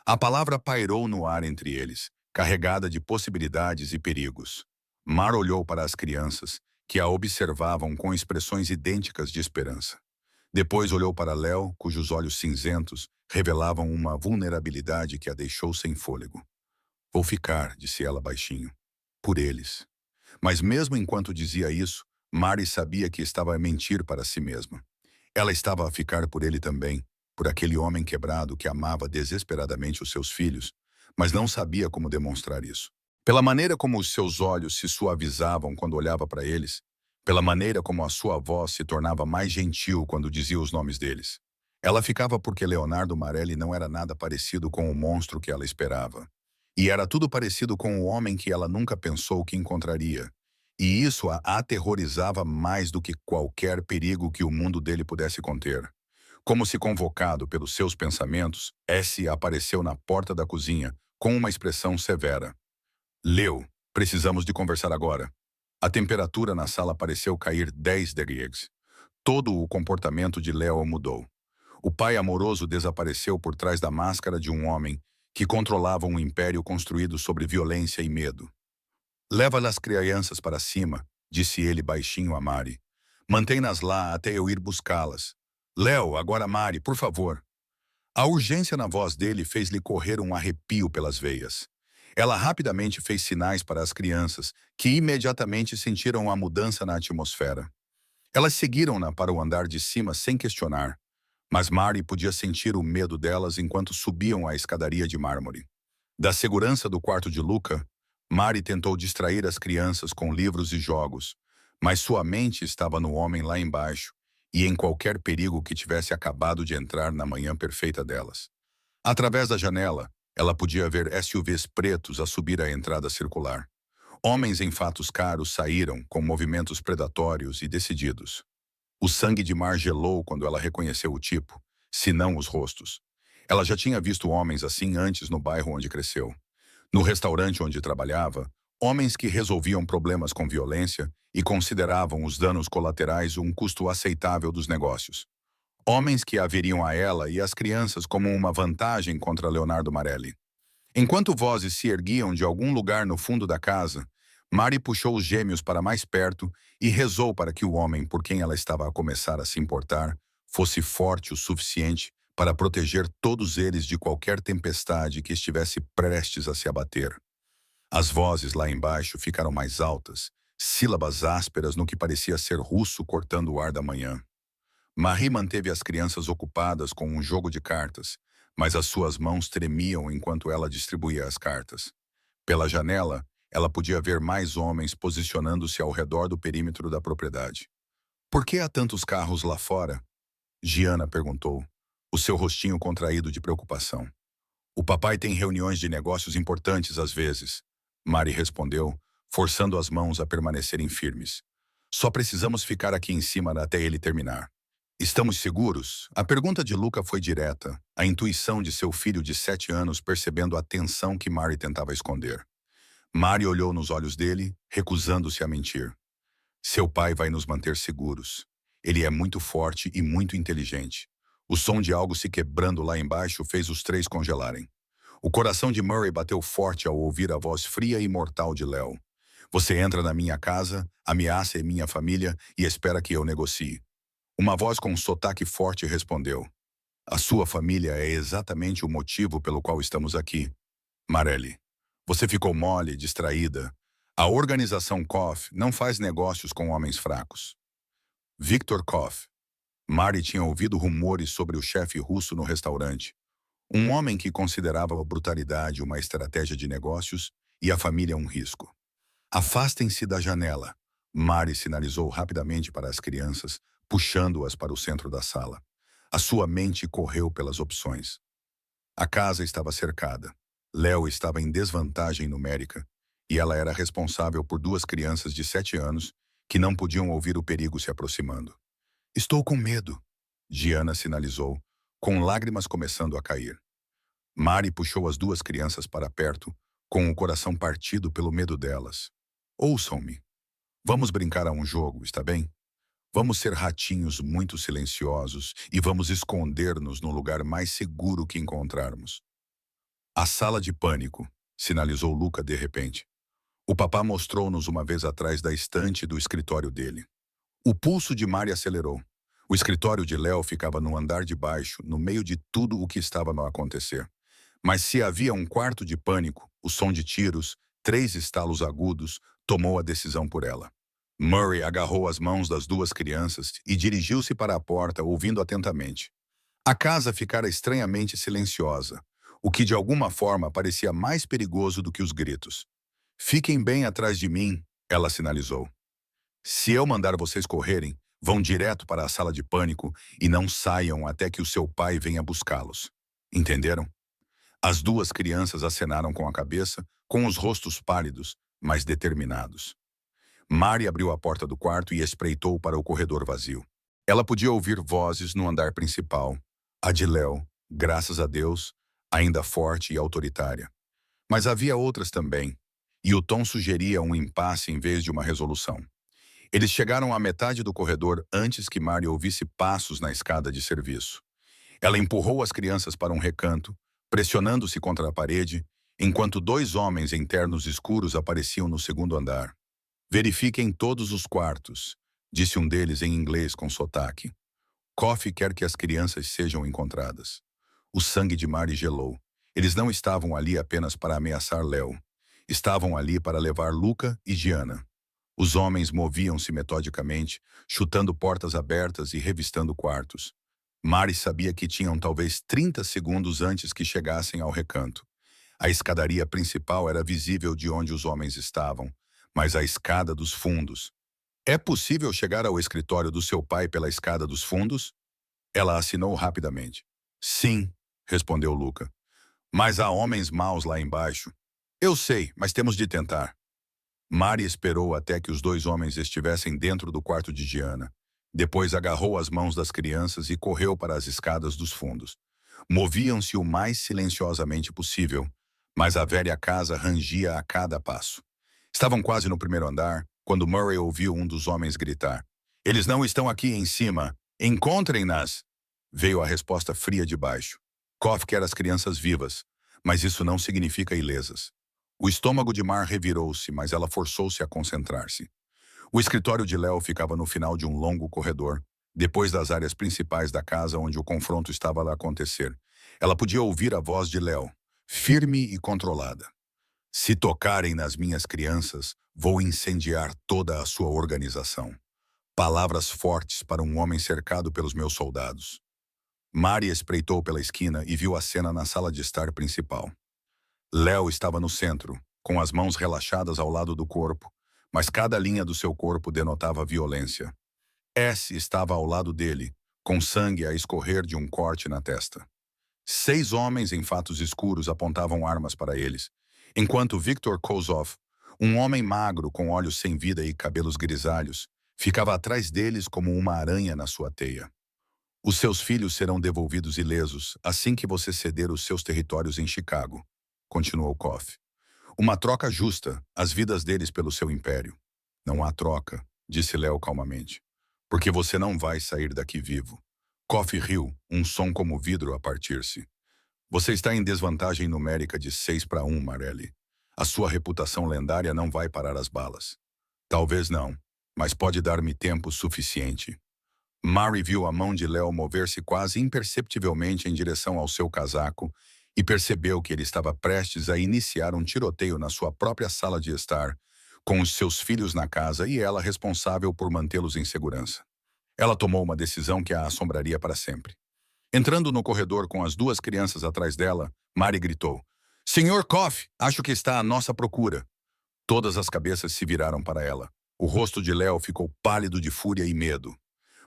A palavra pairou no ar entre eles, carregada de possibilidades e perigos. Mar olhou para as crianças, que a observavam com expressões idênticas de esperança. Depois olhou para Léo, cujos olhos cinzentos revelavam uma vulnerabilidade que a deixou sem fôlego. Vou ficar, disse ela baixinho. Por eles. Mas mesmo enquanto dizia isso, Mari sabia que estava a mentir para si mesma. Ela estava a ficar por ele também, por aquele homem quebrado que amava desesperadamente os seus filhos, mas não sabia como demonstrar isso. Pela maneira como os seus olhos se suavizavam quando olhava para eles, pela maneira como a sua voz se tornava mais gentil quando dizia os nomes deles. Ela ficava porque Leonardo Marelli não era nada parecido com o monstro que ela esperava. E era tudo parecido com o homem que ela nunca pensou que encontraria. E isso a aterrorizava mais do que qualquer perigo que o mundo dele pudesse conter. Como se convocado pelos seus pensamentos, S apareceu na porta da cozinha, com uma expressão severa. Leo, precisamos de conversar agora. A temperatura na sala pareceu cair 10 degrees. Todo o comportamento de Leo mudou. O pai amoroso desapareceu por trás da máscara de um homem que controlava um império construído sobre violência e medo. Leva as crianças para cima, disse ele baixinho a Mari. Mantém-nas lá até eu ir buscá-las. Léo, agora Mari, por favor. A urgência na voz dele fez-lhe correr um arrepio pelas veias. Ela rapidamente fez sinais para as crianças, que imediatamente sentiram a mudança na atmosfera. Elas seguiram-na para o andar de cima sem questionar, mas Mari podia sentir o medo delas enquanto subiam a escadaria de mármore. Da segurança do quarto de Luca, Mari tentou distrair as crianças com livros e jogos, mas sua mente estava no homem lá embaixo e em qualquer perigo que tivesse acabado de entrar na manhã perfeita delas. Através da janela, ela podia ver SUVs pretos a subir a entrada circular. Homens em fatos caros saíram com movimentos predatórios e decididos. O sangue de Mar gelou quando ela reconheceu o tipo, se não os rostos. Ela já tinha visto homens assim antes no bairro onde cresceu. No restaurante onde trabalhava, homens que resolviam problemas com violência e consideravam os danos colaterais um custo aceitável dos negócios. Homens que a veriam a ela e as crianças como uma vantagem contra Leonardo Marelli. Enquanto vozes se erguiam de algum lugar no fundo da casa, Mari puxou os gêmeos para mais perto e rezou para que o homem por quem ela estava a começar a se importar fosse forte o suficiente para proteger todos eles de qualquer tempestade que estivesse prestes a se abater. As vozes lá embaixo ficaram mais altas, sílabas ásperas no que parecia ser russo cortando o ar da manhã. Marie manteve as crianças ocupadas com um jogo de cartas, mas as suas mãos tremiam enquanto ela distribuía as cartas. Pela janela, ela podia ver mais homens posicionando-se ao redor do perímetro da propriedade. Por que há tantos carros lá fora? Giana perguntou, o seu rostinho contraído de preocupação. O papai tem reuniões de negócios importantes às vezes, Mari respondeu, forçando as mãos a permanecerem firmes. Só precisamos ficar aqui em cima até ele terminar. Estamos seguros? A pergunta de Luca foi direta, a intuição de seu filho de 7 anos percebendo a tensão que Mari tentava esconder. Mari olhou nos olhos dele, recusando-se a mentir. Seu pai vai nos manter seguros. Ele é muito forte e muito inteligente. O som de algo se quebrando lá embaixo fez os três congelarem. O coração de Murray bateu forte ao ouvir a voz fria e mortal de Léo. Você entra na minha casa, ameaça minha família e espera que eu negocie. Uma voz com um sotaque forte respondeu. A sua família é exatamente o motivo pelo qual estamos aqui. Marelli, você ficou mole, distraída. A organização Koff não faz negócios com homens fracos. Viktor Koff. Mari tinha ouvido rumores sobre o chefe russo no restaurante. Um homem que considerava a brutalidade uma estratégia de negócios e a família um risco. Afastem-se da janela. Mari sinalizou rapidamente para as crianças, puxando-as para o centro da sala. A sua mente correu pelas opções. A casa estava cercada. Léo estava em desvantagem numérica e ela era responsável por 2 crianças de 7 anos que não podiam ouvir o perigo se aproximando. Estou com medo, Gianna sinalizou, com lágrimas começando a cair. Mari puxou as 2 crianças para perto, com o coração partido pelo medo delas. Ouçam-me. Vamos brincar a um jogo, está bem? Vamos ser ratinhos muito silenciosos e vamos esconder-nos no lugar mais seguro que encontrarmos. A sala de pânico, sinalizou Luca de repente. O papá mostrou-nos uma vez atrás da estante do escritório dele. O pulso de Mari acelerou. O escritório de Léo ficava no andar de baixo, no meio de tudo o que estava a acontecer. Mas se havia um quarto de pânico, o som de tiros, 3 estalos agudos, tomou a decisão por ela. Murray agarrou as mãos das 2 crianças e dirigiu-se para a porta, ouvindo atentamente. A casa ficara estranhamente silenciosa, o que de alguma forma parecia mais perigoso do que os gritos. Fiquem bem atrás de mim, ela sinalizou. Se eu mandar vocês correrem, vão direto para a sala de pânico e não saiam até que o seu pai venha buscá-los. Entenderam? As 2 crianças acenaram com a cabeça, com os rostos pálidos, mas determinados. Mari abriu a porta do quarto e espreitou para o corredor vazio. Ela podia ouvir vozes no andar principal. A de Léo, graças a Deus, ainda forte e autoritária. Mas havia outras também, e o tom sugeria um impasse em vez de uma resolução. Eles chegaram à metade do corredor antes que Mari ouvisse passos na escada de serviço. Ela empurrou as crianças para um recanto, pressionando-se contra a parede, enquanto 2 homens em ternos escuros apareciam no segundo andar. Verifiquem todos os quartos, disse um deles em inglês com sotaque. Koff quer que as crianças sejam encontradas. O sangue de Mari gelou. Eles não estavam ali apenas para ameaçar Léo. Estavam ali para levar Luca e Gianna. Os homens moviam-se metodicamente, chutando portas abertas e revistando quartos. Mari sabia que tinham talvez 30 segundos antes que chegassem ao recanto. A escadaria principal era visível de onde os homens estavam, mas a escada dos fundos. É possível chegar ao escritório do seu pai pela escada dos fundos? Ela assinou rapidamente. Sim, respondeu Luca. Mas há homens maus lá embaixo. Eu sei, mas temos de tentar. Mari esperou até que os 2 homens estivessem dentro do quarto de Gianna. Depois agarrou as mãos das crianças e correu para as escadas dos fundos. Moviam-se o mais silenciosamente possível, mas a velha casa rangia a cada passo. Estavam quase no primeiro andar, quando Murray ouviu um dos homens gritar. Eles não estão aqui em cima. Encontrem-nas! Veio a resposta fria de baixo. Koff quer as crianças vivas, mas isso não significa ilesas. O estômago de Mar revirou-se, mas ela forçou-se a concentrar-se. O escritório de Léo ficava no final de um longo corredor, depois das áreas principais da casa onde o confronto estava a acontecer. Ela podia ouvir a voz de Léo, firme e controlada. Se tocarem nas minhas crianças, vou incendiar toda a sua organização. Palavras fortes para um homem cercado pelos meus soldados. Mari espreitou pela esquina e viu a cena na sala de estar principal. Léo estava no centro, com as mãos relaxadas ao lado do corpo, mas cada linha do seu corpo denotava violência. S estava ao lado dele, com sangue a escorrer de um corte na testa. 6 homens em fatos escuros apontavam armas para eles, enquanto Viktor Kozov, um homem magro com olhos sem vida e cabelos grisalhos, ficava atrás deles como uma aranha na sua teia. Os seus filhos serão devolvidos ilesos assim que você ceder os seus territórios em Chicago, continuou Koff. Uma troca justa, as vidas deles pelo seu império. Não há troca, disse Léo calmamente, porque você não vai sair daqui vivo. Koff riu, um som como vidro a partir-se. Você está em desvantagem numérica de 6-1, Marelli. A sua reputação lendária não vai parar as balas. Talvez não, mas pode dar-me tempo suficiente. Mary viu a mão de Léo mover-se quase imperceptivelmente em direção ao seu casaco e percebeu que ele estava prestes a iniciar um tiroteio na sua própria sala de estar, com os seus filhos na casa e ela responsável por mantê-los em segurança. Ela tomou uma decisão que a assombraria para sempre. Entrando no corredor com as 2 crianças atrás dela, Mary gritou: "Senhor Koff, acho que está à nossa procura." Todas as cabeças se viraram para ela. O rosto de Léo ficou pálido de fúria e medo.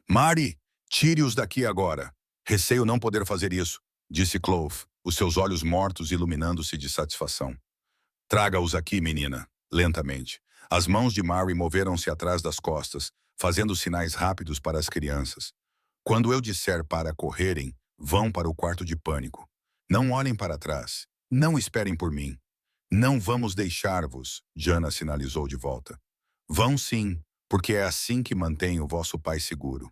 "Mary, tire-os daqui agora." "Receio não poder fazer isso", disse Clove, os seus olhos mortos iluminando-se de satisfação. "Traga-os aqui, menina." Lentamente. As mãos de Mary moveram-se atrás das costas, fazendo sinais rápidos para as crianças. "Quando eu disser para correrem, vão para o quarto de pânico. Não olhem para trás. Não esperem por mim." "Não vamos deixar-vos", Jana sinalizou de volta. "Vão sim, porque é assim que mantém o vosso pai seguro."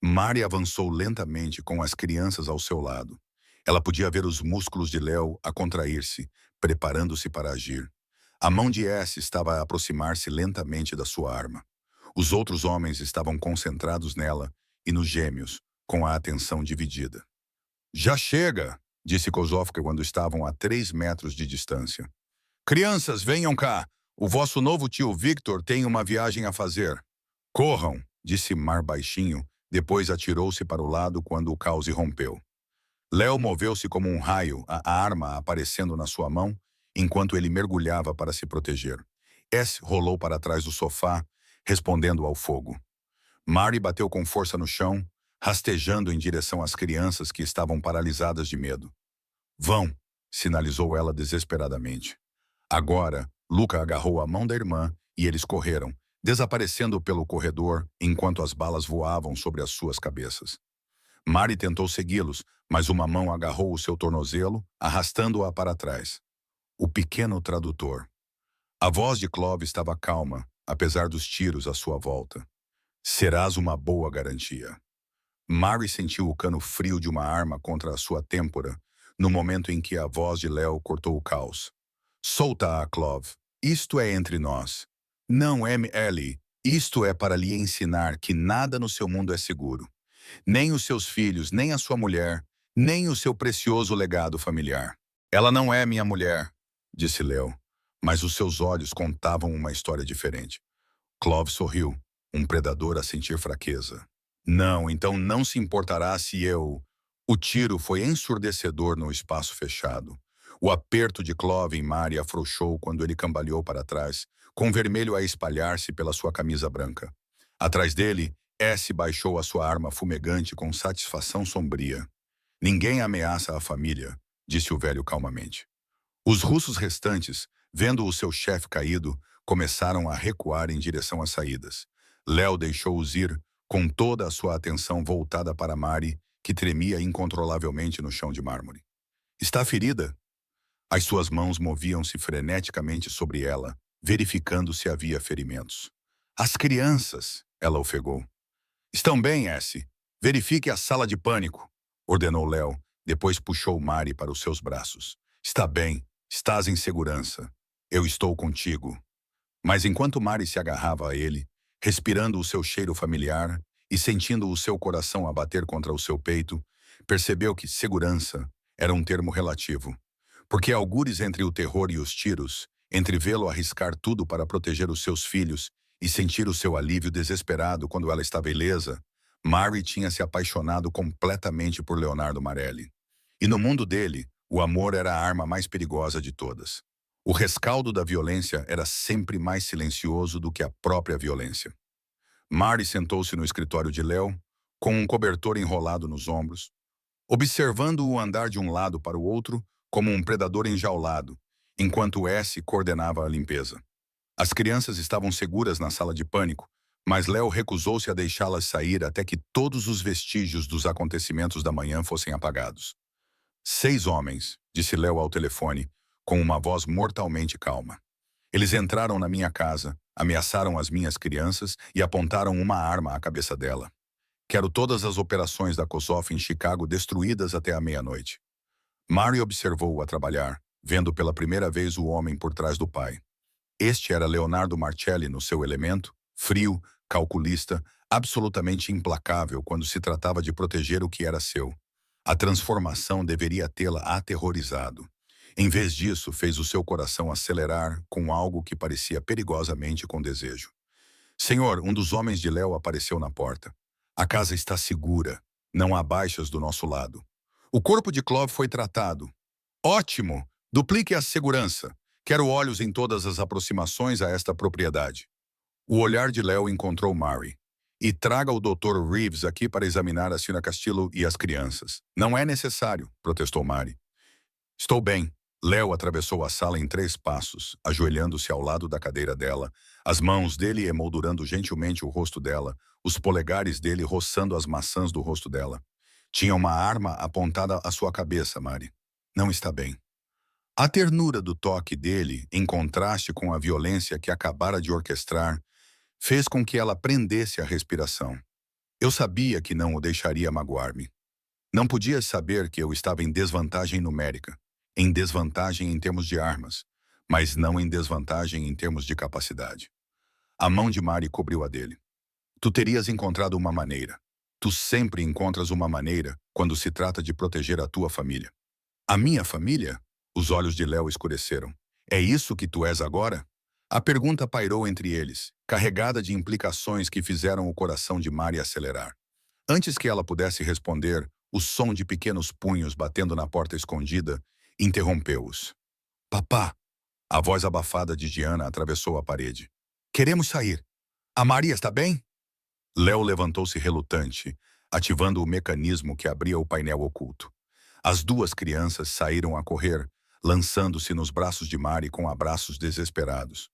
Mary avançou lentamente com as crianças ao seu lado. Ela podia ver os músculos de Léo a contrair-se, preparando-se para agir. A mão de S estava a aproximar-se lentamente da sua arma. Os outros homens estavam concentrados nela e nos gêmeos, com a atenção dividida. "Já chega", disse Kozovka quando estavam a 3 metros de distância. "Crianças, venham cá. O vosso novo tio Victor tem uma viagem a fazer." "Corram", disse Mar baixinho, depois atirou-se para o lado quando o caos irrompeu. Léo moveu-se como um raio, a arma aparecendo na sua mão, enquanto ele mergulhava para se proteger. S rolou para trás do sofá, respondendo ao fogo. Mary bateu com força no chão, rastejando em direção às crianças que estavam paralisadas de medo. "Vão", sinalizou ela desesperadamente. Agora, Luca agarrou a mão da irmã e eles correram, desaparecendo pelo corredor enquanto as balas voavam sobre as suas cabeças. Mary tentou segui-los, mas uma mão agarrou o seu tornozelo, arrastando-a para trás. O pequeno tradutor. A voz de Clove estava calma, apesar dos tiros à sua volta. "Serás uma boa garantia." Mary sentiu o cano frio de uma arma contra a sua têmpora, no momento em que a voz de Léo cortou o caos. "Solta-a, Clove. Isto é entre nós." "Não, Ellie. Isto é para lhe ensinar que nada no seu mundo é seguro. Nem os seus filhos, nem a sua mulher, nem o seu precioso legado familiar." "Ela não é minha mulher", disse Léo, mas os seus olhos contavam uma história diferente. Clove sorriu, um predador a sentir fraqueza. "Não, então não se importará se eu..." O tiro foi ensurdecedor no espaço fechado. O aperto de Clove em Mary afrouxou quando ele cambaleou para trás, com vermelho a espalhar-se pela sua camisa branca. Atrás dele, S baixou a sua arma fumegante com satisfação sombria. "Ninguém ameaça a família", disse o velho calmamente. Os russos restantes, vendo o seu chefe caído, começaram a recuar em direção às saídas. Léo deixou-os ir, com toda a sua atenção voltada para Mary, que tremia incontrolavelmente no chão de mármore. "Está ferida?" As suas mãos moviam-se freneticamente sobre ela, verificando se havia ferimentos. "As crianças", ela ofegou. "Estão bem, S. Verifique a sala de pânico", ordenou Léo, depois puxou Mary para os seus braços. "Está bem, estás em segurança. Eu estou contigo." Mas enquanto Mary se agarrava a ele, respirando o seu cheiro familiar e sentindo o seu coração a bater contra o seu peito, percebeu que segurança era um termo relativo. Porque algures entre o terror e os tiros, entre vê-lo arriscar tudo para proteger os seus filhos e sentir o seu alívio desesperado quando ela estava ilesa, Mary tinha se apaixonado completamente por Leonardo Marelli. E no mundo dele, o amor era a arma mais perigosa de todas. O rescaldo da violência era sempre mais silencioso do que a própria violência. Mary sentou-se no escritório de Léo, com um cobertor enrolado nos ombros. observando-o andar de um lado para o outro como um predador enjaulado, enquanto S coordenava a limpeza. As crianças estavam seguras na sala de pânico, mas Léo recusou-se a deixá-las sair até que todos os vestígios dos acontecimentos da manhã fossem apagados. 6 homens, disse Léo ao telefone, com uma voz mortalmente calma. Eles entraram na minha casa, ameaçaram as minhas crianças e apontaram uma arma à cabeça dela. Quero todas as operações da Kosoff em Chicago destruídas até a meia-noite. Mary observou-o a trabalhar, vendo pela primeira vez o homem por trás do pai. Este era Leonardo Marcelli no seu elemento, frio, calculista, absolutamente implacável quando se tratava de proteger o que era seu. A transformação deveria tê-la aterrorizado. Em vez disso, fez o seu coração acelerar com algo que parecia perigosamente com desejo. Senhor, um dos homens de Léo apareceu na porta. A casa está segura. Não há baixas do nosso lado. O corpo de Clove foi tratado. Ótimo! Duplique a segurança. Quero olhos em todas as aproximações a esta propriedade. O olhar de Léo encontrou Mary. E traga o Dr. Reeves aqui para examinar a Sra. Castillo e as crianças. Não é necessário, protestou Mary. Estou bem. Léo atravessou a sala em 3 passos, ajoelhando-se ao lado da cadeira dela, as mãos dele emoldurando gentilmente o rosto dela, os polegares dele roçando as maçãs do rosto dela. Tinha uma arma apontada à sua cabeça, Mary. Não está bem. A ternura do toque dele, em contraste com a violência que acabara de orquestrar, fez com que ela prendesse a respiração. Eu sabia que não o deixaria magoar-me. Não podia saber que eu estava em desvantagem numérica, em desvantagem em termos de armas, mas não em desvantagem em termos de capacidade. A mão de Mary cobriu a dele. Tu terias encontrado uma maneira. Tu sempre encontras uma maneira quando se trata de proteger a tua família. A minha família? Os olhos de Léo escureceram. É isso que tu és agora? A pergunta pairou entre eles, carregada de implicações que fizeram o coração de Mary acelerar. Antes que ela pudesse responder, o som de pequenos punhos batendo na porta escondida interrompeu-os. Papá! A voz abafada de Diana atravessou a parede. Queremos sair. A Maria está bem? Léo levantou-se relutante, ativando o mecanismo que abria o painel oculto. As 2 crianças saíram a correr, lançando-se nos braços de Mary com abraços desesperados.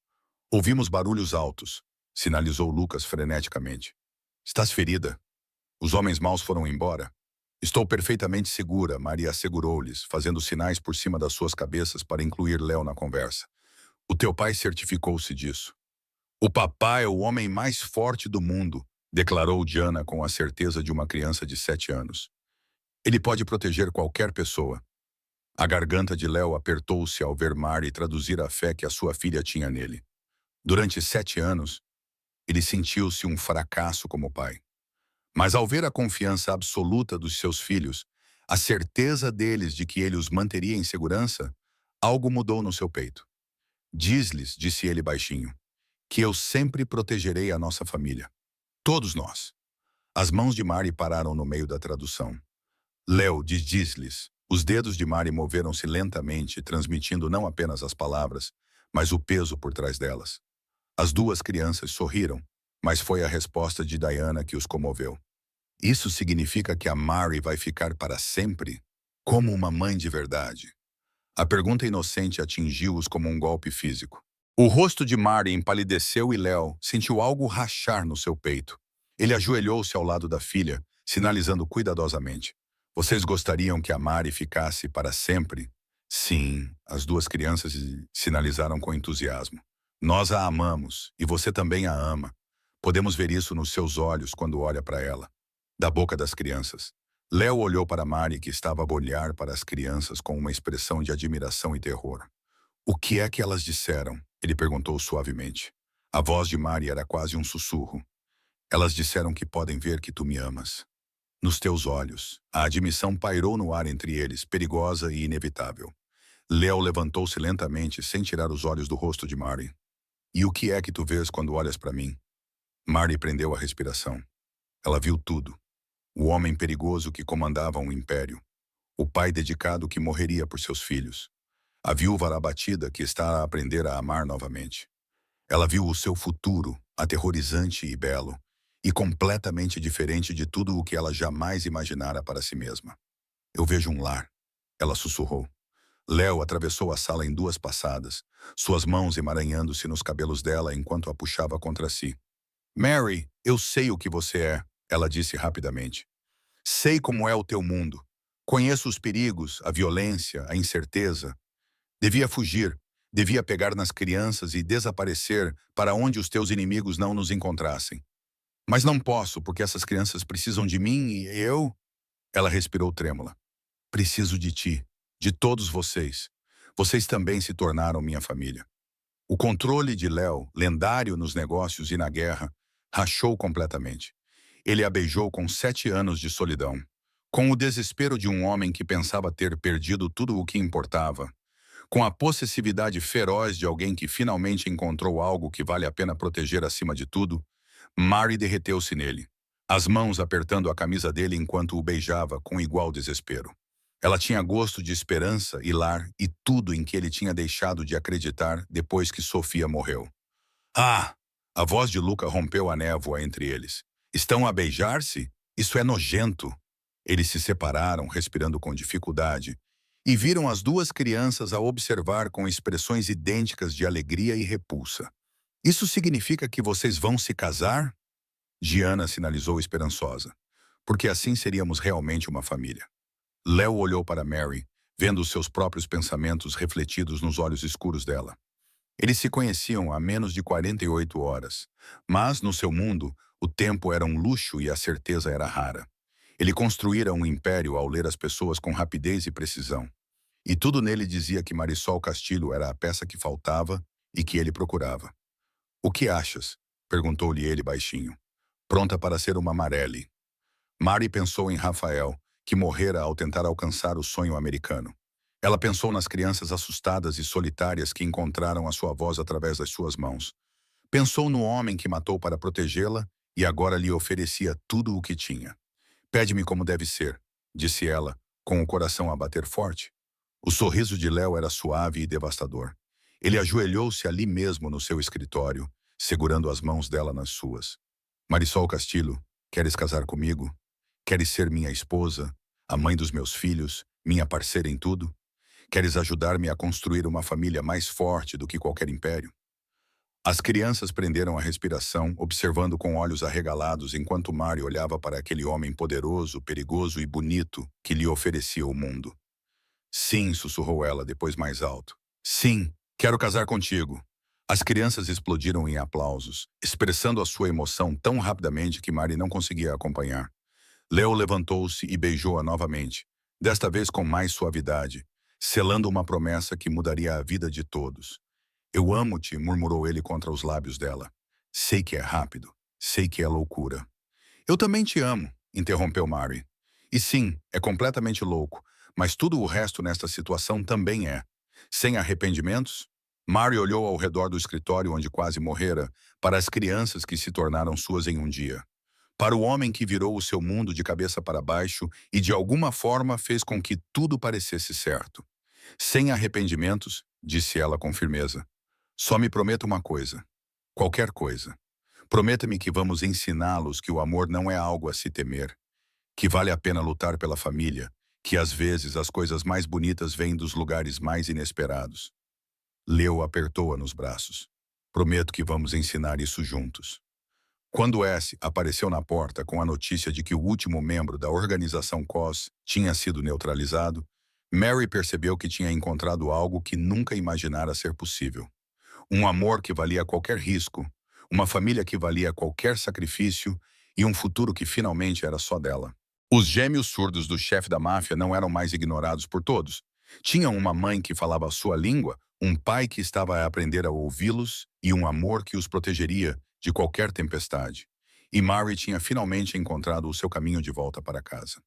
Ouvimos barulhos altos, sinalizou Lucas freneticamente. Estás ferida? Os homens maus foram embora? Estou perfeitamente segura, Maria assegurou-lhes, fazendo sinais por cima das suas cabeças para incluir Léo na conversa. O teu pai certificou-se disso. O papai é o homem mais forte do mundo, declarou Diana com a certeza de uma criança de 7 anos. Ele pode proteger qualquer pessoa. A garganta de Léo apertou-se ao ver Mary traduzir a fé que a sua filha tinha nele. Durante 7 anos, ele sentiu-se um fracasso como pai. Mas ao ver a confiança absoluta dos seus filhos, a certeza deles de que ele os manteria em segurança, algo mudou no seu peito. Diz-lhes, disse ele baixinho, que eu sempre protegerei a nossa família. Todos nós. As mãos de Mary pararam no meio da tradução. Léo, diz-lhes. Os dedos de Mary moveram-se lentamente, transmitindo não apenas as palavras, mas o peso por trás delas. As 2 crianças sorriram, mas foi a resposta de Diana que os comoveu. Isso significa que a Mary vai ficar para sempre? Como uma mãe de verdade? A pergunta inocente atingiu-os como um golpe físico. O rosto de Mary empalideceu e Léo sentiu algo rachar no seu peito. Ele ajoelhou-se ao lado da filha, sinalizando cuidadosamente. Vocês gostariam que a Mary ficasse para sempre? Sim, as 2 crianças sinalizaram com entusiasmo. Nós a amamos, e você também a ama. Podemos ver isso nos seus olhos quando olha para ela. Da boca das crianças. Léo olhou para Mary, que estava a olhar para as crianças com uma expressão de admiração e terror. O que é que elas disseram? Ele perguntou suavemente. A voz de Mary era quase um sussurro. Elas disseram que podem ver que tu me amas. Nos teus olhos. A admissão pairou no ar entre eles, perigosa e inevitável. Léo levantou-se lentamente, sem tirar os olhos do rosto de Mary. E o que é que tu vês quando olhas para mim? Mary prendeu a respiração. Ela viu tudo. O homem perigoso que comandava um império. O pai dedicado que morreria por seus filhos. A viúva abatida que está a aprender a amar novamente. Ela viu o seu futuro, aterrorizante e belo, e completamente diferente de tudo o que ela jamais imaginara para si mesma. Eu vejo um lar, ela sussurrou. Léo atravessou a sala em 2 passadas, suas mãos emaranhando-se nos cabelos dela enquanto a puxava contra si. Mary, eu sei o que você é, ela disse rapidamente. Sei como é o teu mundo. Conheço os perigos, a violência, a incerteza. Devia fugir, devia pegar nas crianças e desaparecer para onde os teus inimigos não nos encontrassem. Mas não posso, porque essas crianças precisam de mim e eu... Ela respirou trêmula. Preciso de ti, de todos vocês. Vocês também se tornaram minha família. O controle de Léo, lendário nos negócios e na guerra, rachou completamente. Ele a beijou com 7 anos de solidão, com o desespero de um homem que pensava ter perdido tudo o que importava, com a possessividade feroz de alguém que finalmente encontrou algo que vale a pena proteger acima de tudo. Mary derreteu-se nele, as mãos apertando a camisa dele enquanto o beijava com igual desespero. Ela tinha gosto de esperança e lar e tudo em que ele tinha deixado de acreditar depois que Sofia morreu. Ah! A voz de Luca rompeu a névoa entre eles. Estão a beijar-se? Isso é nojento. Eles se separaram, respirando com dificuldade, e viram as 2 crianças a observar com expressões idênticas de alegria e repulsa. Isso significa que vocês vão se casar? Gianna sinalizou esperançosa. Porque assim seríamos realmente uma família. Léo olhou para Mary, vendo os seus próprios pensamentos refletidos nos olhos escuros dela. Eles se conheciam há menos de 48 horas, mas, no seu mundo, o tempo era um luxo e a certeza era rara. Ele construíra um império ao ler as pessoas com rapidez e precisão. E tudo nele dizia que Marisol Castilho era a peça que faltava e que ele procurava. O que achas? Perguntou-lhe ele baixinho. Pronta para ser uma Marelli. Mary pensou em Rafael, que morrera ao tentar alcançar o sonho americano. Ela pensou nas crianças assustadas e solitárias que encontraram a sua voz através das suas mãos. Pensou no homem que matou para protegê-la e agora lhe oferecia tudo o que tinha. Pede-me como deve ser, disse ela, com o coração a bater forte. O sorriso de Léo era suave e devastador. Ele ajoelhou-se ali mesmo no seu escritório, segurando as mãos dela nas suas. Marisol Castilho, queres casar comigo? Queres ser minha esposa, a mãe dos meus filhos, minha parceira em tudo? Queres ajudar-me a construir uma família mais forte do que qualquer império? As crianças prenderam a respiração, observando com olhos arregalados enquanto Mary olhava para aquele homem poderoso, perigoso e bonito que lhe oferecia o mundo. Sim, sussurrou ela, depois mais alto. Sim, quero casar contigo. As crianças explodiram em aplausos, expressando a sua emoção tão rapidamente que Mary não conseguia acompanhar. Leo levantou-se e beijou-a novamente, desta vez com mais suavidade, selando uma promessa que mudaria a vida de todos. Eu amo-te, murmurou ele contra os lábios dela. Sei que é rápido, sei que é loucura. Eu também te amo, interrompeu Mary. E sim, é completamente louco, mas tudo o resto nesta situação também é. Sem arrependimentos? Mary olhou ao redor do escritório onde quase morrera, para as crianças que se tornaram suas em um dia. Para o homem que virou o seu mundo de cabeça para baixo e de alguma forma fez com que tudo parecesse certo. Sem arrependimentos, disse ela com firmeza. Só me prometa uma coisa. Qualquer coisa. Prometa-me que vamos ensiná-los que o amor não é algo a se temer, que vale a pena lutar pela família, que às vezes as coisas mais bonitas vêm dos lugares mais inesperados. Leo apertou-a nos braços. Prometo que vamos ensinar isso juntos. Quando S apareceu na porta com a notícia de que o último membro da organização COS tinha sido neutralizado, Mary percebeu que tinha encontrado algo que nunca imaginara ser possível. Um amor que valia qualquer risco, uma família que valia qualquer sacrifício e um futuro que finalmente era só dela. Os gêmeos surdos do chefe da máfia não eram mais ignorados por todos. Tinham uma mãe que falava a sua língua, um pai que estava a aprender a ouvi-los e um amor que os protegeria de qualquer tempestade. E Mary tinha finalmente encontrado o seu caminho de volta para casa.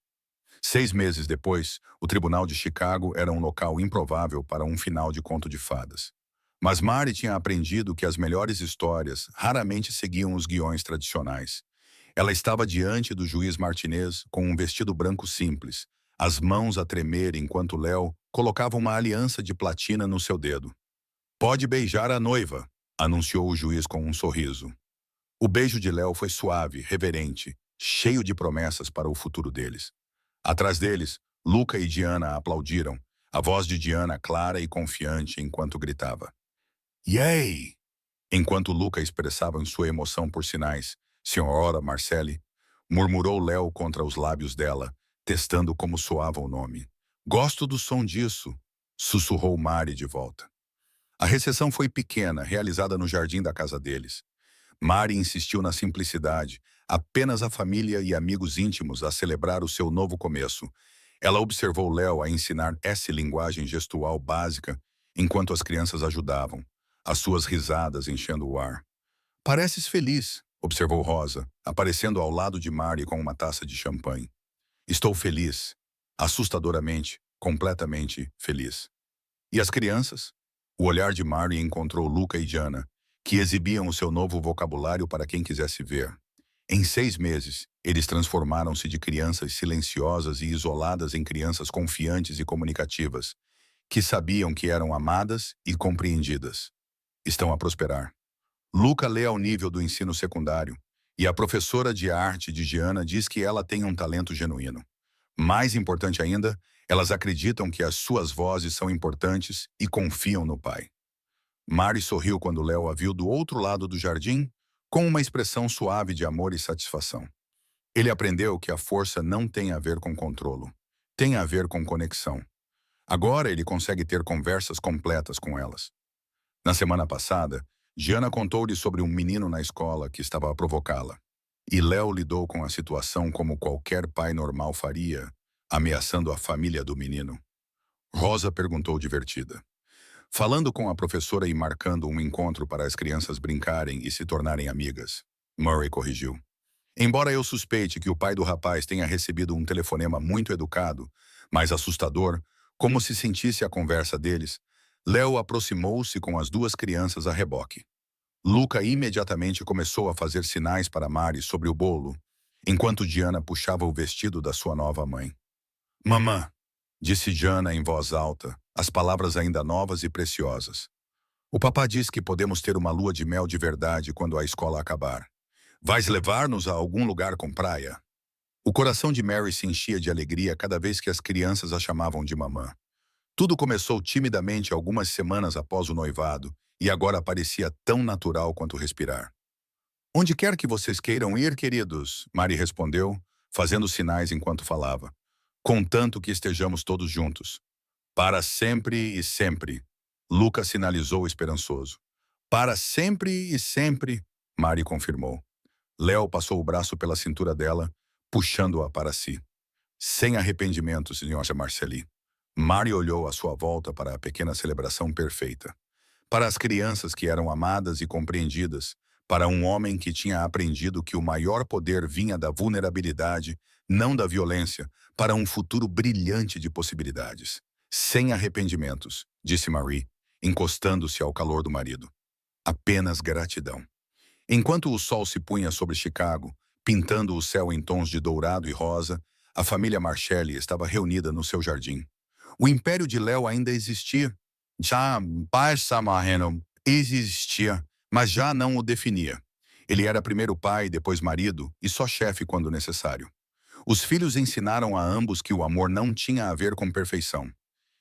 6 meses depois, o Tribunal de Chicago era um local improvável para um final de conto de fadas. Mas Mary tinha aprendido que as melhores histórias raramente seguiam os guiões tradicionais. Ela estava diante do juiz Martinez com um vestido branco simples, as mãos a tremer enquanto Léo colocava uma aliança de platina no seu dedo. Pode beijar a noiva, anunciou o juiz com um sorriso. O beijo de Léo foi suave, reverente, cheio de promessas para o futuro deles. Atrás deles, Luca e Diana aplaudiram, a voz de Diana clara e confiante enquanto gritava. Yay! Enquanto Luca expressava em sua emoção por sinais, Senhora Marcelli murmurou Léo contra os lábios dela, testando como soava o nome. Gosto do som disso, sussurrou Mari de volta. A recepção foi pequena, realizada no jardim da casa deles. Mari insistiu na simplicidade, apenas a família e amigos íntimos a celebrar o seu novo começo. Ela observou Léo a ensinar essa linguagem gestual básica, enquanto as crianças ajudavam, as suas risadas enchendo o ar. Pareces feliz, observou Rosa, aparecendo ao lado de Mari com uma taça de champanhe. Estou feliz, assustadoramente, completamente feliz. E as crianças? O olhar de Mari encontrou Luca e Diana, que exibiam o seu novo vocabulário para quem quisesse ver. Em 6 meses, eles transformaram-se de crianças silenciosas e isoladas em crianças confiantes e comunicativas, que sabiam que eram amadas e compreendidas. Estão a prosperar. Luca lê ao nível do ensino secundário, e a professora de arte de Diana diz que ela tem um talento genuíno. Mais importante ainda, elas acreditam que as suas vozes são importantes e confiam no pai. Mari sorriu quando Léo a viu do outro lado do jardim, com uma expressão suave de amor e satisfação. Ele aprendeu que a força não tem a ver com controlo, tem a ver com conexão. Agora ele consegue ter conversas completas com elas. Na semana passada, Diana contou-lhe sobre um menino na escola que estava a provocá-la. E Léo lidou com a situação como qualquer pai normal faria, ameaçando a família do menino. Rosa perguntou divertida. Falando com a professora e marcando um encontro para as crianças brincarem e se tornarem amigas. Murray corrigiu. Embora eu suspeite que o pai do rapaz tenha recebido um telefonema muito educado, mas assustador, como se sentisse a conversa deles, Léo aproximou-se com as 2 crianças a reboque. Luca imediatamente começou a fazer sinais para Mari sobre o bolo, enquanto Diana puxava o vestido da sua nova mãe. Mamã, disse Diana em voz alta, as palavras ainda novas e preciosas. O papá diz que podemos ter uma lua de mel de verdade quando a escola acabar. Vais levar-nos a algum lugar com praia? O coração de Mary se enchia de alegria cada vez que as crianças a chamavam de mamã. Tudo começou timidamente algumas semanas após o noivado, e agora parecia tão natural quanto respirar. Onde quer que vocês queiram ir, queridos, Mari respondeu, fazendo sinais enquanto falava. Contanto que estejamos todos juntos. Para sempre e sempre, Lucas sinalizou esperançoso. Para sempre e sempre, Mari confirmou. Léo passou o braço pela cintura dela, puxando-a para si. Sem arrependimento, senhora Marcelli. Mari olhou à sua volta para a pequena celebração perfeita. Para as crianças que eram amadas e compreendidas, para um homem que tinha aprendido que o maior poder vinha da vulnerabilidade, não da violência, para um futuro brilhante de possibilidades. Sem arrependimentos, disse Marie, encostando-se ao calor do marido. Apenas gratidão. Enquanto o sol se punha sobre Chicago, pintando o céu em tons de dourado e rosa, a família Marcelli estava reunida no seu jardim. O império de Léo ainda existia. Já Samarreno existia, mas já não o definia. Ele era primeiro pai, depois marido e só chefe quando necessário. Os filhos ensinaram a ambos que o amor não tinha a ver com perfeição.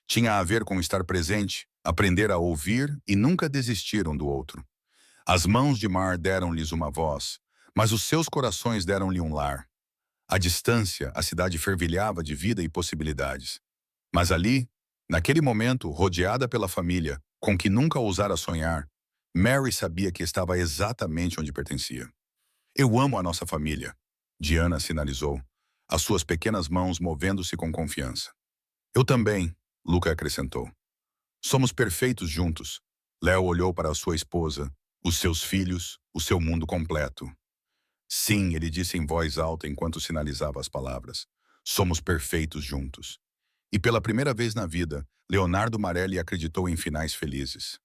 Tinha a ver com estar presente, aprender a ouvir e nunca desistir um do outro. As mãos de Mar deram-lhes uma voz, mas os seus corações deram-lhe um lar. À distância, a cidade fervilhava de vida e possibilidades. Mas ali, naquele momento, rodeada pela família, com que nunca ousara sonhar, Mary sabia que estava exatamente onde pertencia. Eu amo a nossa família, Diana sinalizou, as suas pequenas mãos movendo-se com confiança. Eu também, Luca acrescentou. Somos perfeitos juntos. Léo olhou para a sua esposa, os seus filhos, o seu mundo completo. Sim, ele disse em voz alta enquanto sinalizava as palavras. Somos perfeitos juntos. E pela primeira vez na vida, Leonardo Marelli acreditou em finais felizes.